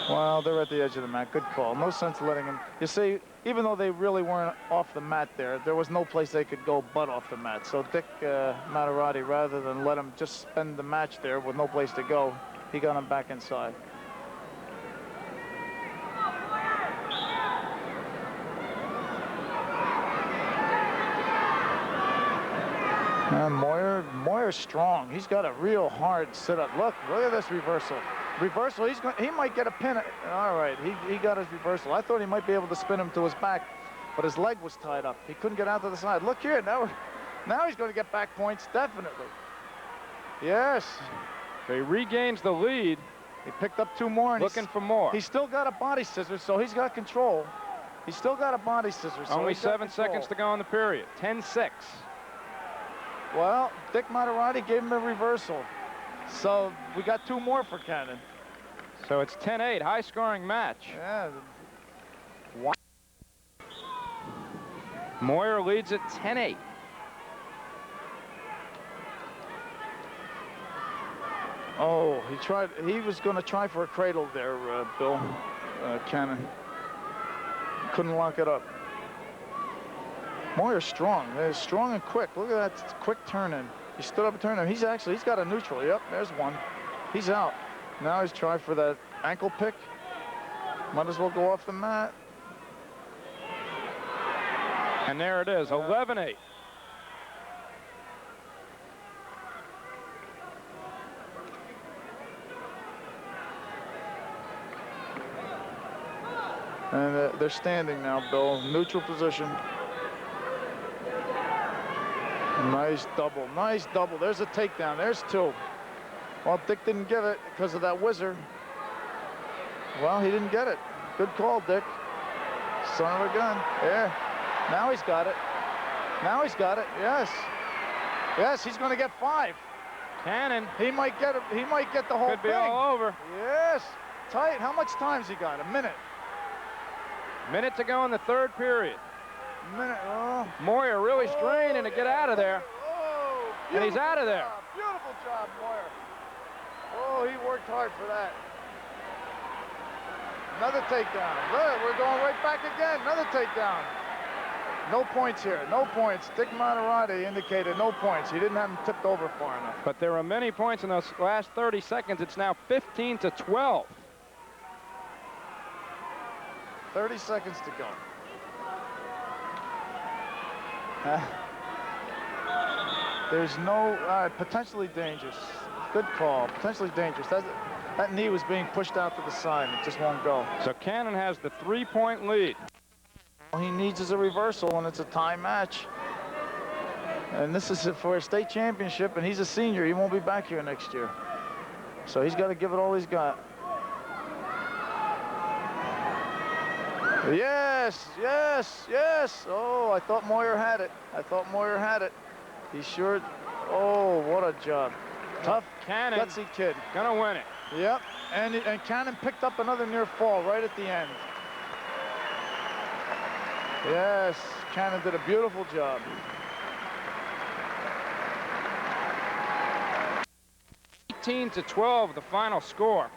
Well, they're at the edge of the mat. Good call. No sense letting him. You see, even though they really weren't off the mat there was no place they could go but off the mat. So Dick Maserati, rather than let him just spend the match there with no place to go, he got him back inside. And Moyer's strong. He's got a real hard sit-up. Look at this reversal. Reversal, he might get a pin. All right, he got his reversal. I thought he might be able to spin him to his back, but his leg was tied up. He couldn't get out to the side. Look here, now he's going to get back points, definitely. Yes. So he regains the lead. He picked up 2 more. And looking for more. He's still got a body scissors, so he's got control. He's still got a body scissors. So only 7 seconds to go in the period. 10-6. Well, Dick Maserati gave him a reversal. So we got 2 more for Cannon. So it's 10-8, high-scoring match. Yeah. Moyer leads at 10-8. Oh, he was going to try for a cradle there, Bill, Cannon. Couldn't lock it up. Moyer's strong. He's strong and quick. Look at that quick turn-in. He stood up and turned him. He's got a neutral. Yep, there's one. He's out. Now he's trying for that ankle pick. Might as well go off the mat. And there it is, 11-8. And they're standing now, Bill. Neutral position. Nice double. Nice double. There's a takedown. There's 2. Well, Dick didn't give it because of that whizzer. Well, he didn't get it. Good call, Dick. Son of a gun. Yeah. Now he's got it. Now he's got it. Yes. Yes, he's going to get 5. Cannon. He might get it. He might get the whole thing. Could be all over. Yes. Tight. How much time's he got? A minute. Minute to go in the 3rd period. Minute. Oh. Moyer really straining to get out of there. Oh, and he's out of there. Job. Beautiful job, Moyer. Oh, he worked hard for that. Another takedown. Look, we're going right back again. Another takedown. No points here. No points. Dick Maserati indicated no points. He didn't have him tipped over far enough. But there are many points in those last 30 seconds. It's now 15-12. 30 seconds to go. There's no potentially dangerous. Good call. Potentially dangerous. That knee was being pushed out to the side. It just won't go. So Cannon has the 3-point lead. All he needs is a reversal, and it's a tie match. And this is for a state championship, and he's a senior. He won't be back here next year. So he's got to give it all he's got. Yes, yes, yes. Oh, I thought Moyer had it. I thought Moyer had it. He sure. Oh, what a job. Tough, Cannon, gutsy kid. Gonna win it. Yep, and Cannon picked up another near fall right at the end. Yes, Cannon did a beautiful job. To 12, the final score.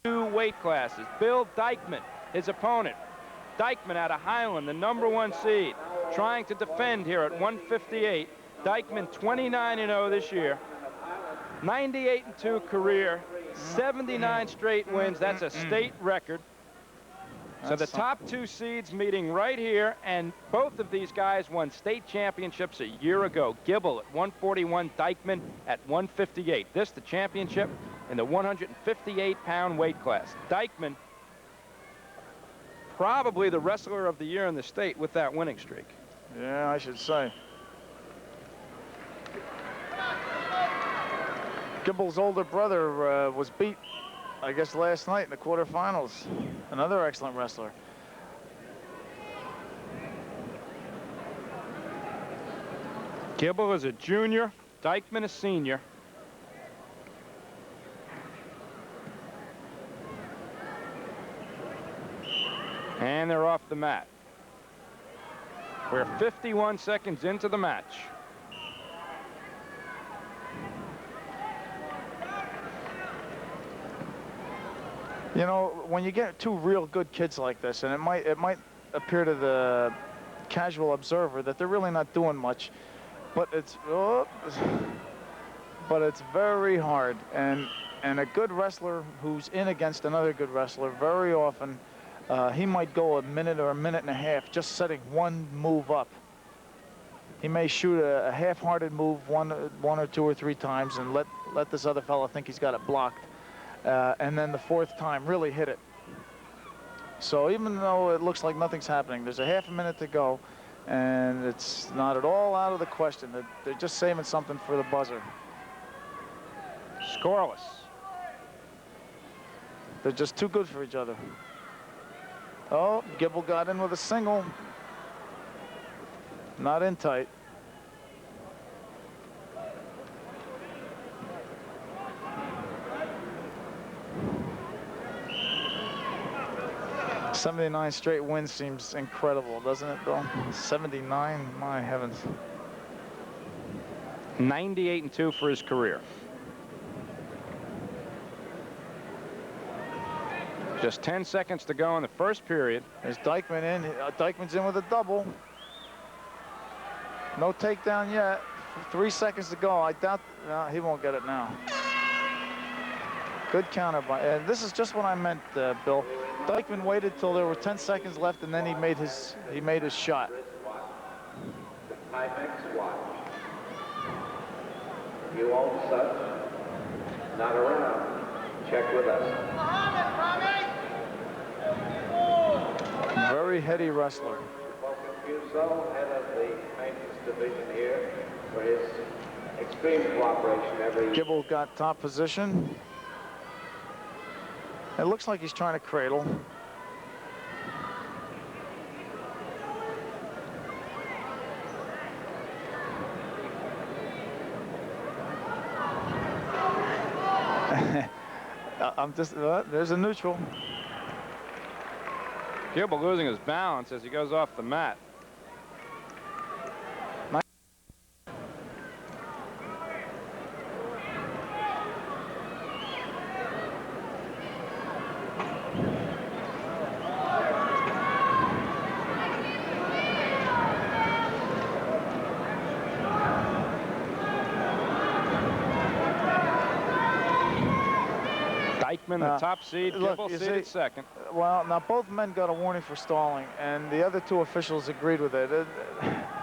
2 weight classes. Bill Dykman, his opponent. Dykman out of Highland, the #1 seed, trying to defend here at 158. Dykman 29-0 this year. 98-2 career, 79 straight wins. That's a state record. So the top 2 seeds meeting right here, and both of these guys won state championships a year ago. Gibble at 141, Dykman at 158. This, the championship in the 158-pound weight class. Dykman, probably the wrestler of the year in the state with that winning streak. Yeah, I should say. Gibble's older brother was beat, I guess, last night in the quarterfinals. Another excellent wrestler. Gibble is a junior, Dykman a senior. And they're off the mat. We're 51 seconds into the match. You know, when you get 2 real good kids like this, and it might appear to the casual observer that they're really not doing much, but it's very hard. And a good wrestler who's in against another good wrestler, very often he might go a minute or a minute and a half just setting one move up. He may shoot a half-hearted move one or 2 or 3 times and let this other fella think he's got it blocked. And then the 4th time really hit it. So even though it looks like nothing's happening, there's a half a minute to go, and it's not at all out of the question. They're just saving something for the buzzer. Scoreless. They're just too good for each other. Oh, Gibble got in with a single. Not in tight. 79 straight wins seems incredible, doesn't it, Bill? 79, my heavens. 98-2 for his career. Just 10 seconds to go in the first period. There's Dykman in. Dykman's in with a double. No takedown yet. 3 seconds to go. I doubt. No, he won't get it now. Good counter by. And this is just what I meant, Bill. Dykman waited till there were 10 seconds left, and then he made his shot. The Timex watch. You own such. Not around. Check with us. Very heady wrestler. Fuso, head of the maintenance division here, for his extreme cooperation every year. Gibble got top position. It looks like he's trying to cradle. I'm just, there's a neutral. Gibble losing his balance as he goes off the mat. Dykman, the top seed, Gibble seeded second. Well, now both men got a warning for stalling, and the other two officials agreed with it.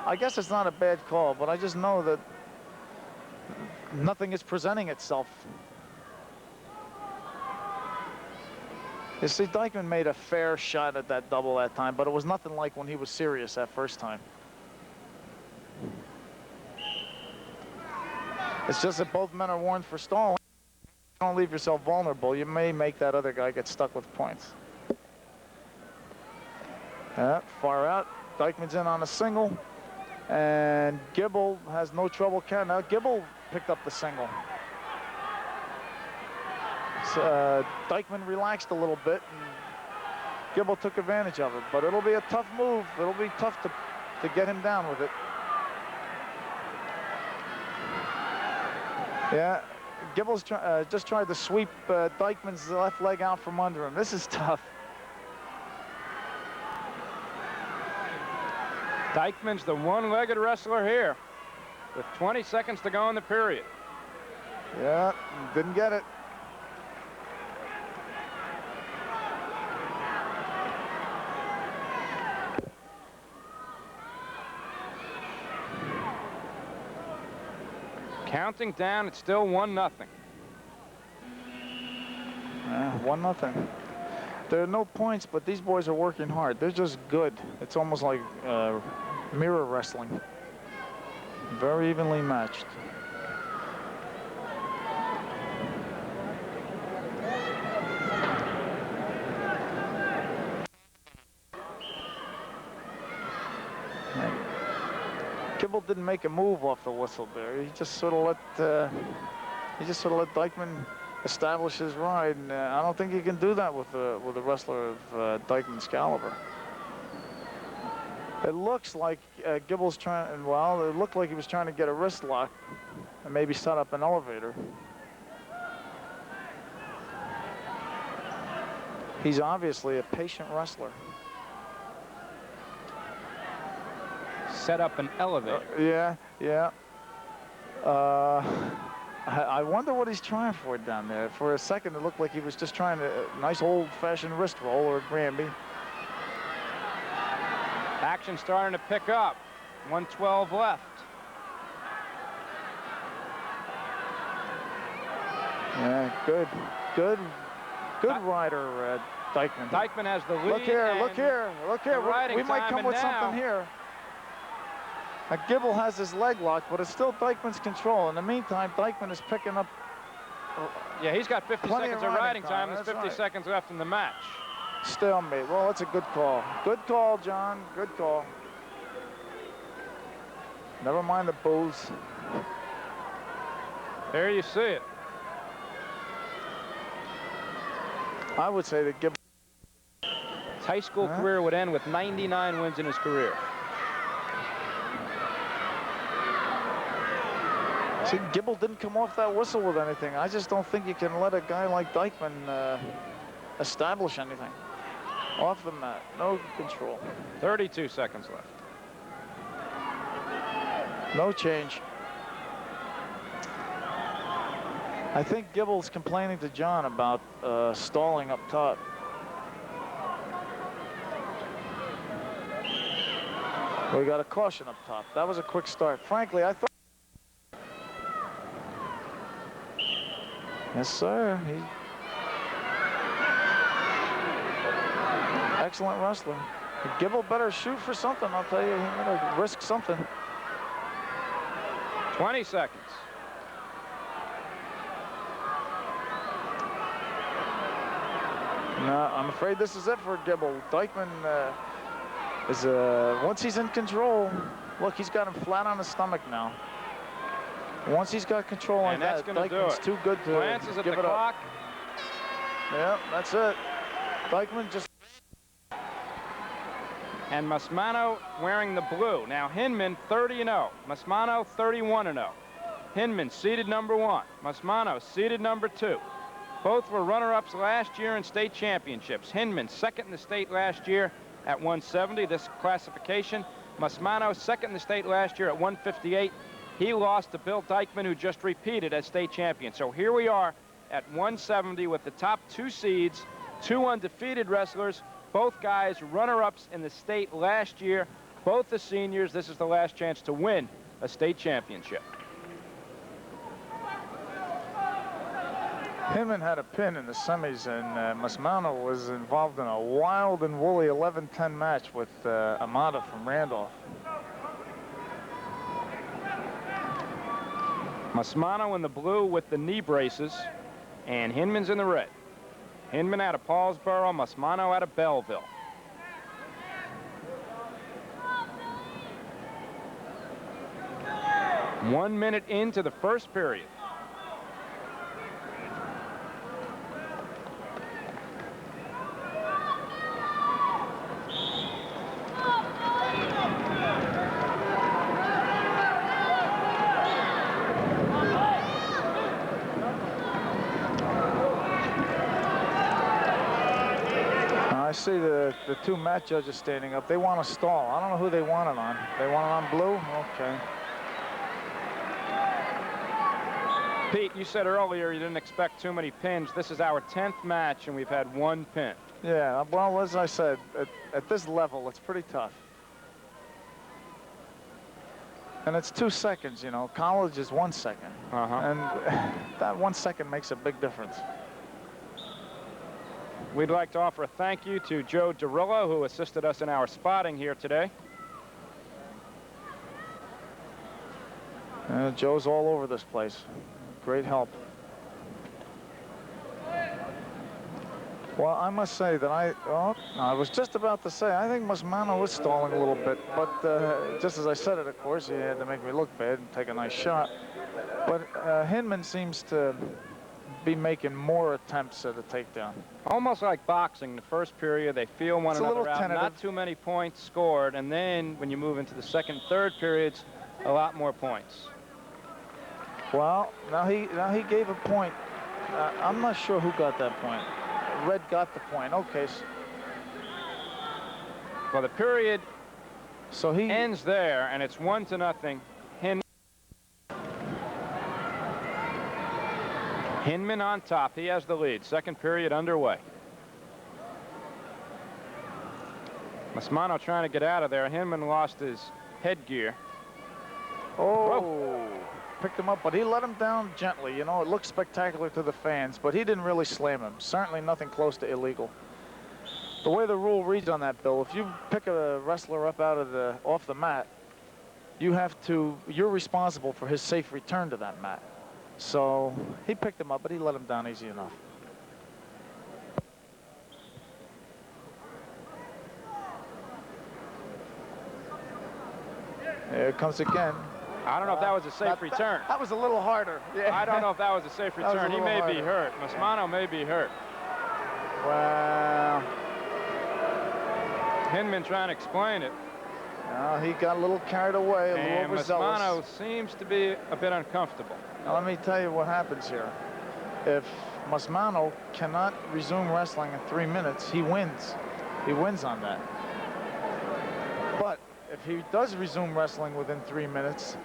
I guess it's not a bad call, but I just know that nothing is presenting itself. You see, Dykman made a fair shot at that double that time, but it was nothing like when he was serious that first time. It's just that both men are warned for stalling. Don't leave yourself vulnerable. You may make that other guy get stuck with points. Far out. Dykman's in on a single. And Gibble has no trouble counting. Now Gibble picked up the single. So, Dykman relaxed a little bit, and Gibble took advantage of it. But it'll be a tough move. It'll be tough to get him down with it. Yeah. Gibble's just tried to sweep Dykman's left leg out from under him. This is tough. Dykman's the one-legged wrestler here with 20 seconds to go in the period. Yeah, didn't get it. Counting down, it's still 1-0. 1-0. There are no points, but these boys are working hard. They're just good. It's almost like mirror wrestling. Very evenly matched. Gibble didn't make a move off the whistle there. He just sort of let Dykman establish his ride, and I don't think he can do that with a wrestler of Dykman's caliber. It looks like Gibble's trying. Well, it looked like he was trying to get a wrist lock and maybe set up an elevator. He's obviously a patient wrestler. Set up an elevator. Yeah. I wonder what he's trying for down there. For a second, it looked like he was just trying a nice old-fashioned wrist roll or a Granby. Action starting to pick up. 1:12 left. Yeah, good rider, Dykman. Dykman has the lead. Look here. We might come with something here. Now, Gibble has his leg locked, but it's still Dykman's control. In the meantime, Dykman is picking up. Yeah, he's got 50 seconds of riding time. There's 50 right. seconds left in the match. Stalemate. Well, that's a good call. Good call, John. Good call. Never mind the boos. There you see it. I would say that Gibble. high school career would end with 99 wins in his career. See, Gibble didn't come off that whistle with anything. I just don't think you can let a guy like Dykeman establish anything. Off the mat, no control. 32 seconds left. No change. I think Gibble's complaining to John about stalling up top. We got a caution up top. That was a quick start. Frankly, I thought. Yes, sir. Excellent wrestler. Gibble better shoot for something, I'll tell you. He better risk something. 20 seconds. No, I'm afraid this is it for Gibble. Dykeman is, once he's in control, look, he's got him flat on his stomach now. Once he's got control like that, Dykeman's too good to Glances at give the it clock. up. Yeah, that's it. Dykeman just... And Masmano wearing the blue. Now Hinman 30-0. Masmano 31-0. Hinman seeded number 1. Masmano seeded number 2. Both were runner-ups last year in state championships. Hinman second in the state last year at 170, this classification. Masmano second in the state last year at 158. He lost to Bill Dykeman, who just repeated as state champion. So here we are at 170 with the top 2 seeds, 2 undefeated wrestlers, both guys runner-ups in the state last year, both the seniors. This is the last chance to win a state championship. Hinman had a pin in the semis, and Masmano was involved in a wild and woolly 11-10 match with Amada from Randolph. Masmano in the blue with the knee braces, and Hinman's in the red. Hinman out of Paulsboro, Masmano out of Belleville. One minute into the first period. I see the 2 mat judges standing up. They want to stall. I don't know who they want it on. They want it on blue? Okay. Pete, you said earlier you didn't expect too many pins. This is our 10th match, and we've had 1 pin. Yeah, well, as I said, at this level, it's pretty tough. And it's 2 seconds, you know. College is 1 second. And that 1 second makes a big difference. We'd like to offer a thank you to Joe Derillo, who assisted us in our spotting here today. Joe's all over this place. Great help. Well, I must say that I was just about to say, I think Masmano was stalling a little bit, but just as I said it, of course, he had to make me look bad and take a nice shot. But Hinman seems to be making more attempts at a takedown. Almost like boxing. The first period, they feel one another out. Not too many points scored, and then when you move into the second, third periods, a lot more points. Well, now he gave a point. I'm not sure who got that point. Red got the point. Okay. Well, the period so he ends there, and it's 1-0. Hinman on top. He has the lead. Second period underway. Masmano trying to get out of there. Hinman lost his headgear. Oh. Whoa. Picked him up, but he let him down gently. You know, it looked spectacular to the fans, but he didn't really slam him. Certainly nothing close to illegal. The way the rule reads on that, Bill, if you pick a wrestler up off the mat, you're responsible for his safe return to that mat. So he picked him up, but he let him down easy enough. There it comes again. I don't know if that was a safe return. That was a little harder. Yeah. I don't know if that was a safe return. He may be hurt. Masmano may be hurt. Well, Hinman trying to explain it. He got a little carried away, a little And overzealous. Masmano seems to be a bit uncomfortable. Now, let me tell you what happens here. If Masmano cannot resume wrestling in 3 minutes, he wins. He wins on that. But if he does resume wrestling within 3 minutes,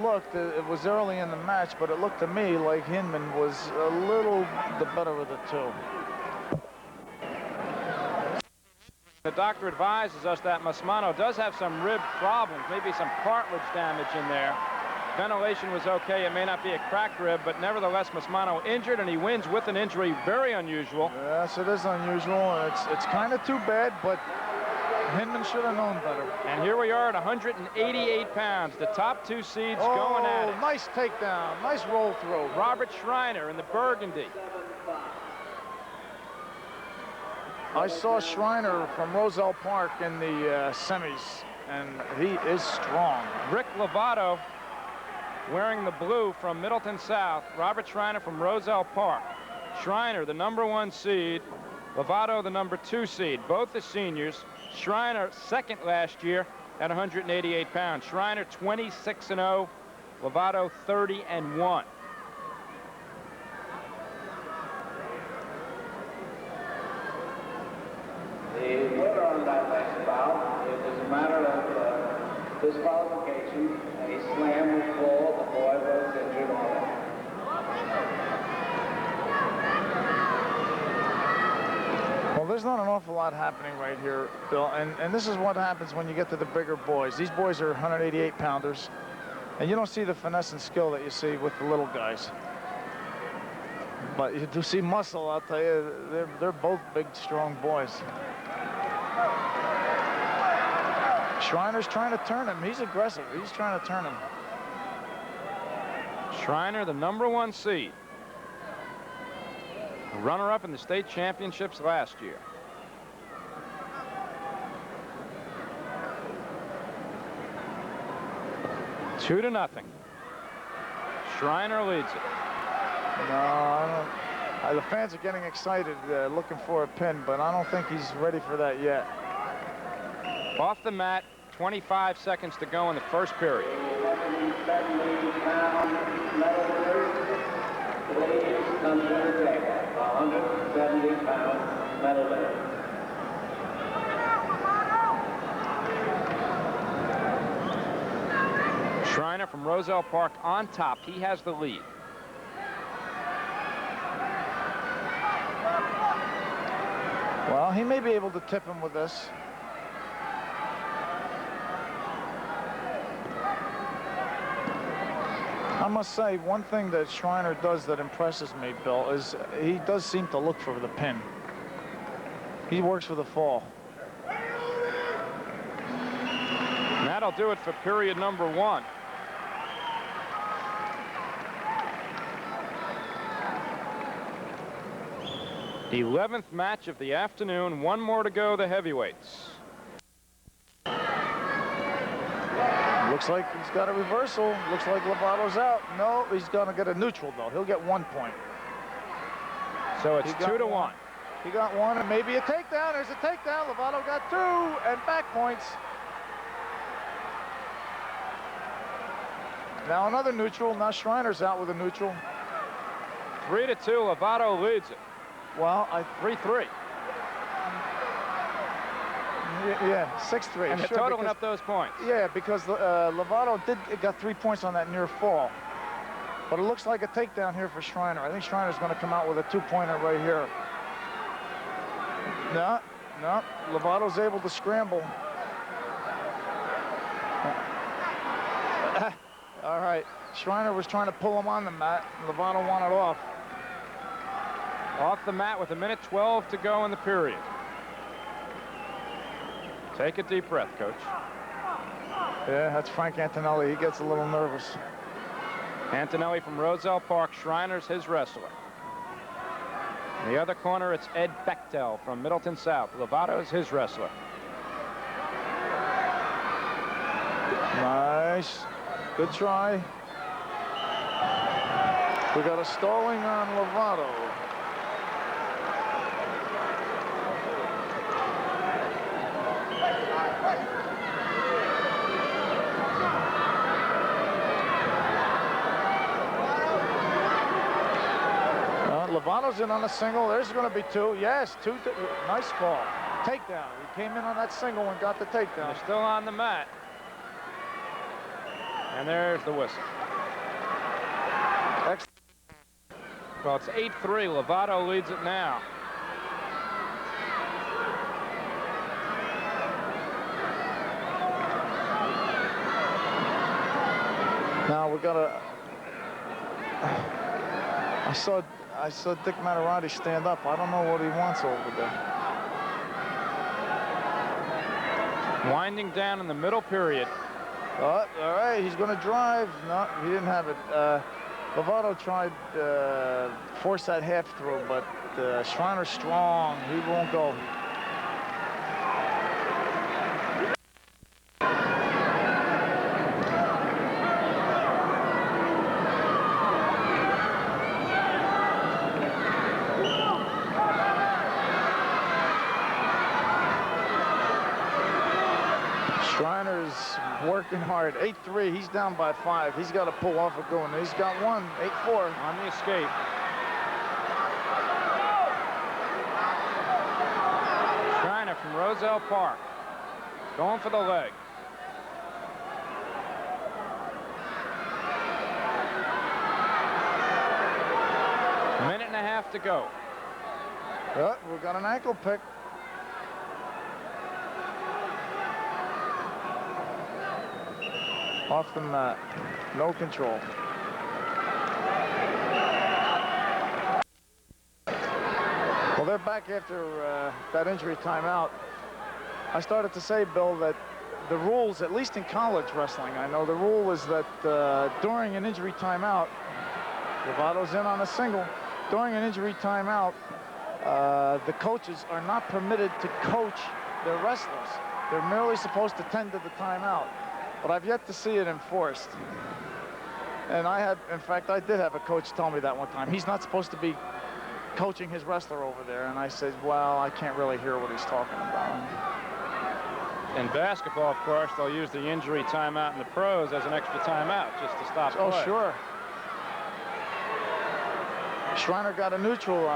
looked, it was early in the match, but it looked to me like Hinman was a little the better of the two. The doctor advises us that Masmano does have some rib problems, maybe some cartilage damage in there. Ventilation was okay. It may not be a cracked rib, but nevertheless, Masmano injured, and he wins with an injury. Very unusual. Yes, it is unusual. It's kind of too bad, but Hinman should have known better. And here we are at 188 pounds. The top 2 seeds going at it. Nice takedown. Nice roll through. Robert Schreiner in the burgundy. I saw Schreiner from Roselle Park in the semis, and he is strong. Rick Lovato wearing the blue from Middleton South. Robert Schreiner from Roselle Park. Schreiner, the ¡1 seed. Lovato, the #2 seed. Both the seniors. Schreiner, second last year at 188 pounds. Schreiner, 26-0. Lovato, 30-1. The winner on that next bout, it was a matter of disqualification. A slam was called. The boy was injured on it. Well, there's not an awful lot happening right here, Bill, and this is what happens when you get to the bigger boys. These boys are 188 pounders, and you don't see the finesse and skill that you see with the little guys. But you do see muscle, I'll tell you. They're both big, strong boys. Schreiner's trying to turn him. He's aggressive. He's trying to turn him. Schreiner, the #1 seed. Runner-up in the state championships last year. Two to nothing. Schreiner leads it. No, I don't. The fans are getting excited, looking for a pin, but I don't think he's ready for that yet. Off the mat, 25 seconds to go in the first period. 170-pound medal winner. Schreiner from Roselle Park on top. He has the lead. Well, he may be able to tip him with this. I must say, one thing that Schreiner does that impresses me, Bill, is he does seem to look for the pin. He works for the fall. And that'll do it for period #1. The 11th match of the afternoon. One more to go, the heavyweights. Looks like he's got a reversal. Looks like Lovato's out. No, he's going to get a neutral, though. He'll get 1 point. So it's 2 to 1. He got 1 and maybe a takedown. There's a takedown. Lovato got 2 and back points. Now another neutral. Now Schreiner's out with a neutral. 3 to 2. Lovato leads it. Well, 3-3. Yeah, 6-3. And they're totaling up those points. Yeah, because Lovato got 3 points on that near fall. But it looks like a takedown here for Schreiner. I think Schreiner's going to come out with a 2-pointer right here. No, Lovato's able to scramble. All right, Schreiner was trying to pull him on the mat. Lovato wanted off. Off the mat with 1:12 to go in the period. Take a deep breath, Coach. Yeah, that's Frank Antonelli. He gets a little nervous. Antonelli from Roselle Park. Schreiner's his wrestler. In the other corner, it's Ed Bechtel from Middleton South. Lovato's his wrestler. Nice. Good try. We got a stalling on Lovato. Lovato's in on a single. There's going to be two. Yes, two. Nice call. Takedown. He came in on that single and got the takedown. They're still on the mat. And there's the whistle. Well, it's 8-3. Lovato leads it now. Now we got to. I saw Dick Matarati stand up. I don't know what he wants over there. Winding down in the middle period. Oh, all right, he's going to drive. No, he didn't have it. Lovato tried force that half through, but Schreiner's strong. He won't go. Schreiner's working hard. 8-3. He's down by 5. He's got to pull off a going. He's got one. 8-4. On the escape. Schreiner from Roselle Park. Going for the leg. A minute and a half to go. Oh, we've got an ankle pick. Off the mat. No control. Well, they're back after that injury timeout. I started to say, Bill, that the rules, at least in college wrestling, I know the rule is that during an injury timeout, Lovato's in on a single. During an injury timeout, the coaches are not permitted to coach their wrestlers. They're merely supposed to tend to the timeout. But I've yet to see it enforced. And in fact, I did have a coach tell me that one time. He's not supposed to be coaching his wrestler over there. And I said, well, I can't really hear what he's talking about. In basketball, of course, they'll use the injury timeout in the pros as an extra timeout just to stop play. Oh, sure. Schreiner got a neutral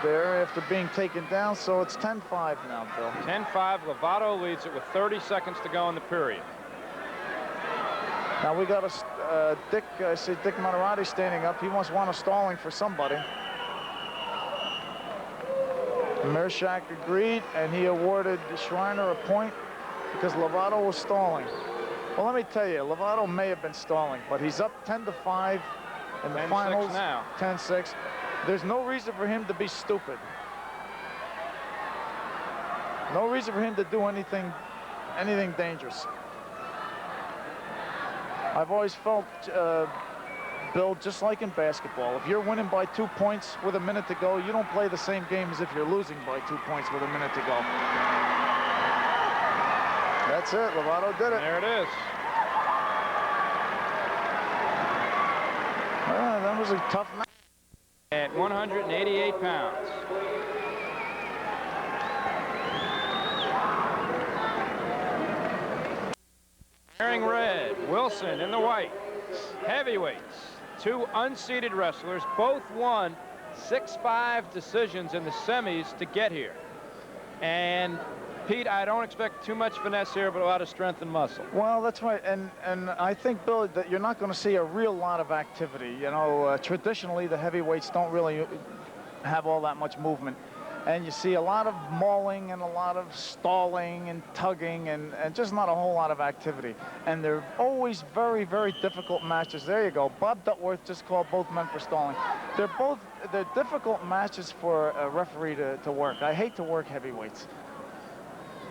there after being taken down, so it's 10-5 now, Bill. 10-5. Lovato leads it with 30 seconds to go in the period. Now we got a Dick. I see Dick Matarati standing up. He must want a stalling for somebody. Mershak agreed, and he awarded Schreiner a point because Lovato was stalling. Well, let me tell you, Lovato may have been stalling, but he's up 10-5 in the finals. Now. 10-6. There's no reason for him to be stupid. No reason for him to do anything dangerous. I've always felt, Bill, just like in basketball, if you're winning by 2 points with a minute to go, you don't play the same game as if you're losing by 2 points with a minute to go. That's it. Lovato did it. There it is. Well, that was a tough match. At 188 pounds. Wearing red, Wilson in the white. Heavyweights, two unseeded wrestlers, both won 6-5 decisions in the semis to get here. And Pete, I don't expect too much finesse here, but a lot of strength and muscle. Well, that's right, and I think, Bill, that you're not going to see a real lot of activity. You know, traditionally the heavyweights don't really have all that much movement. And you see a lot of mauling and a lot of stalling and tugging and just not a whole lot of activity. And they're always very, very difficult matches. There you go. Bob Duckworth just called both men for stalling. They're difficult matches for a referee to work. I hate to work heavyweights.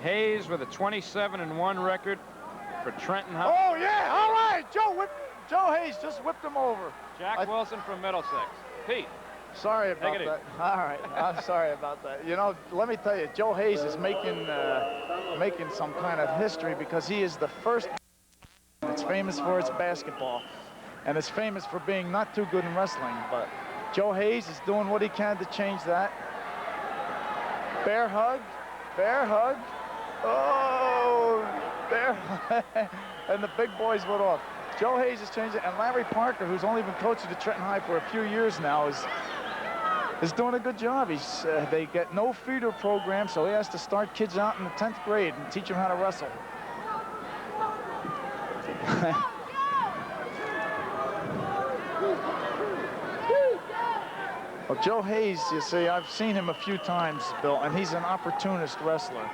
Hayes with a 27-1 record for Trenton High. Oh, yeah. All right. Joe Hayes just whipped him over. Jack Wilson from Middlesex. Pete. Sorry about that. All right, I'm sorry about that. You know, let me tell you, Joe Hayes is making some kind of history because he is the first. It's famous for its basketball, and it's famous for being not too good in wrestling. But Joe Hayes is doing what he can to change that. Bear hug, bear hug. Oh, bear hug. And the big boys went off. Joe Hayes is changing, and Larry Parker, who's only been coaching at Trenton High for a few years now, is doing a good job. They get no feeder program, so he has to start kids out in the 10th grade and teach them how to wrestle. Well, Joe Hayes, you see, I've seen him a few times, Bill, and he's an opportunist wrestler.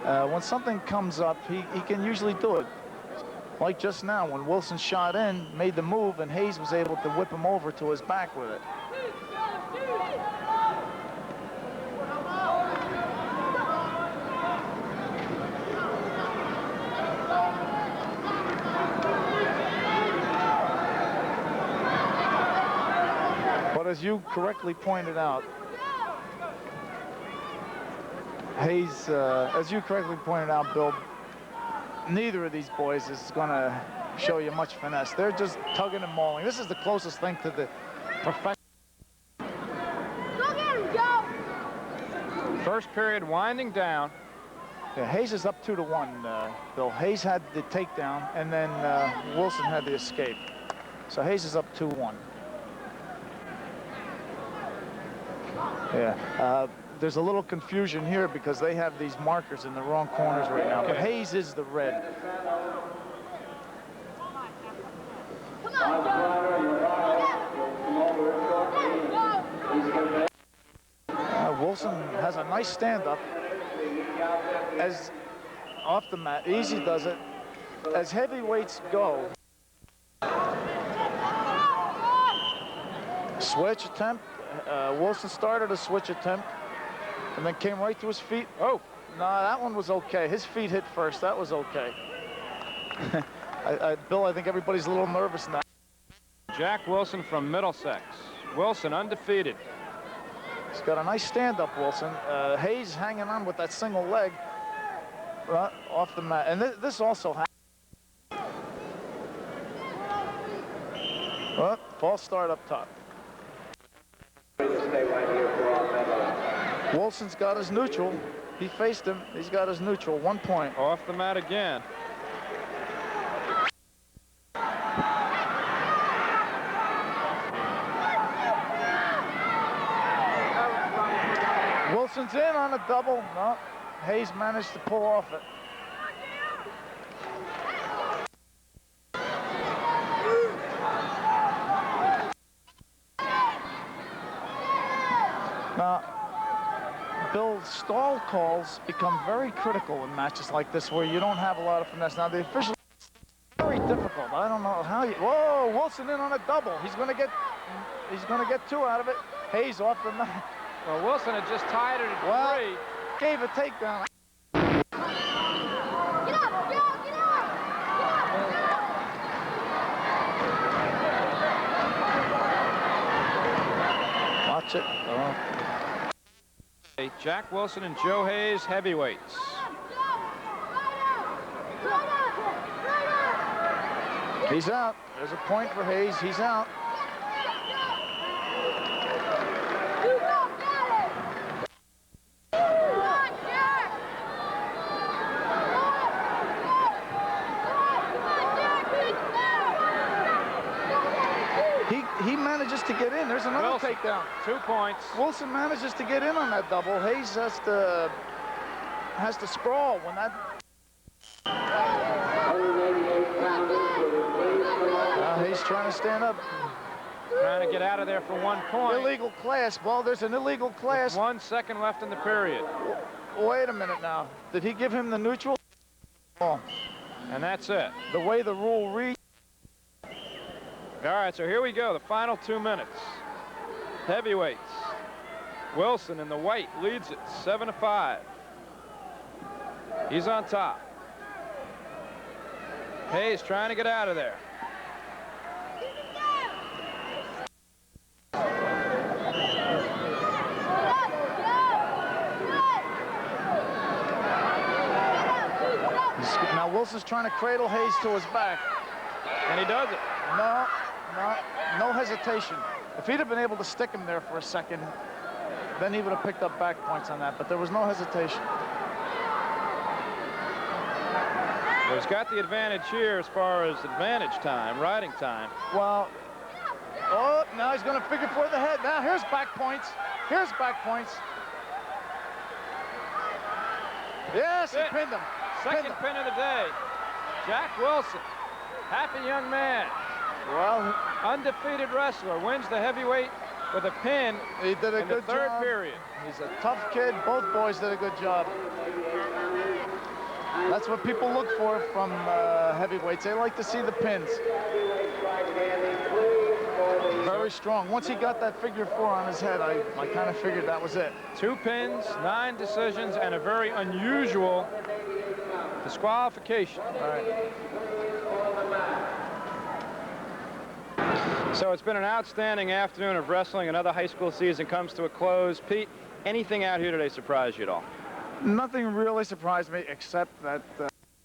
When something comes up, he can usually do it. Like just now, when Wilson shot in, made the move, and Hayes was able to whip him over to his back with it. But as you correctly pointed out, Hayes, as you correctly pointed out, Bill, neither of these boys is going to show you much finesse. They're just tugging and mauling. This is the closest thing to the professional. First period winding down. Yeah, Hayes is up 2-1, Bill. Hayes had the takedown, and then Wilson had the escape. So Hayes is up 2-1. Yeah, there's a little confusion here because they have these markers in the wrong corners right now, but Hayes is the red. Wilson has a nice stand-up. As off the mat, easy does it. As heavyweights go, switch attempt. Wilson started a switch attempt and then came right to his feet. Oh, no, that one was okay. His feet hit first. That was okay. Bill, I think everybody's a little nervous now. Jack Wilson from Middlesex. Wilson undefeated. He's got a nice stand-up, Wilson. Hayes hanging on with that single leg off the mat. And this also happened. Well, false start up top. Wilson's got his neutral. He faced him. He's got his neutral. 1 point. Off the mat again. Wilson's in on a double. No, Hayes managed to pull off it. Now, Bill, stall calls become very critical in matches like this where you don't have a lot of finesse. Now, the official very difficult. I don't know how you. Whoa, Wilson in on a double. He's going to get 2 out of it. Hayes off the mat. Well, Wilson had just tied it at 3. Gave a takedown. Get up, get up. Watch it. Oh. Jack Wilson and Joe Hayes, heavyweights. He's out. There's a point for Hayes. He's out. He manages to get in. There's another Wilson, takedown. 2 points. Wilson manages to get in on that double. Hayes has to sprawl when that. Hayes trying to stand up. Trying to get out of there for 1 point. Illegal class. Well, there's an illegal class. 1 second left in the period. Wait a minute now. Did he give him the neutral? Oh. And that's it. The way the rule reads. All right, so here we go, the final 2 minutes. Heavyweights. Wilson in the white leads it 7-5. He's on top. Hayes trying to get out of there. Now Wilson's trying to cradle Hayes to his back. And he does it. No hesitation. If he'd have been able to stick him there for a second, then he would have picked up back points on that, but there was no hesitation. Well, he's got the advantage here as far as advantage time, riding time. Well, oh, now he's going to figure for the head. Now here's back points. Here's back points. Yes, he pinned him. Second pin of the day. Jack Wilson, happy young man. Well, Undefeated wrestler, wins the heavyweight with a pin he did a in the good third job. period. He's a tough kid. Both boys did a good job. That's what people look for from heavyweights. They like to see the pins. Very strong. Once he got that figure 4 on his head, I kind of figured that was it. 2 pins, 9 decisions, and a very unusual disqualification. All right. So it's been an outstanding afternoon of wrestling. Another high school season comes to a close. Pete, anything out here today surprise you at all? Nothing really surprised me except that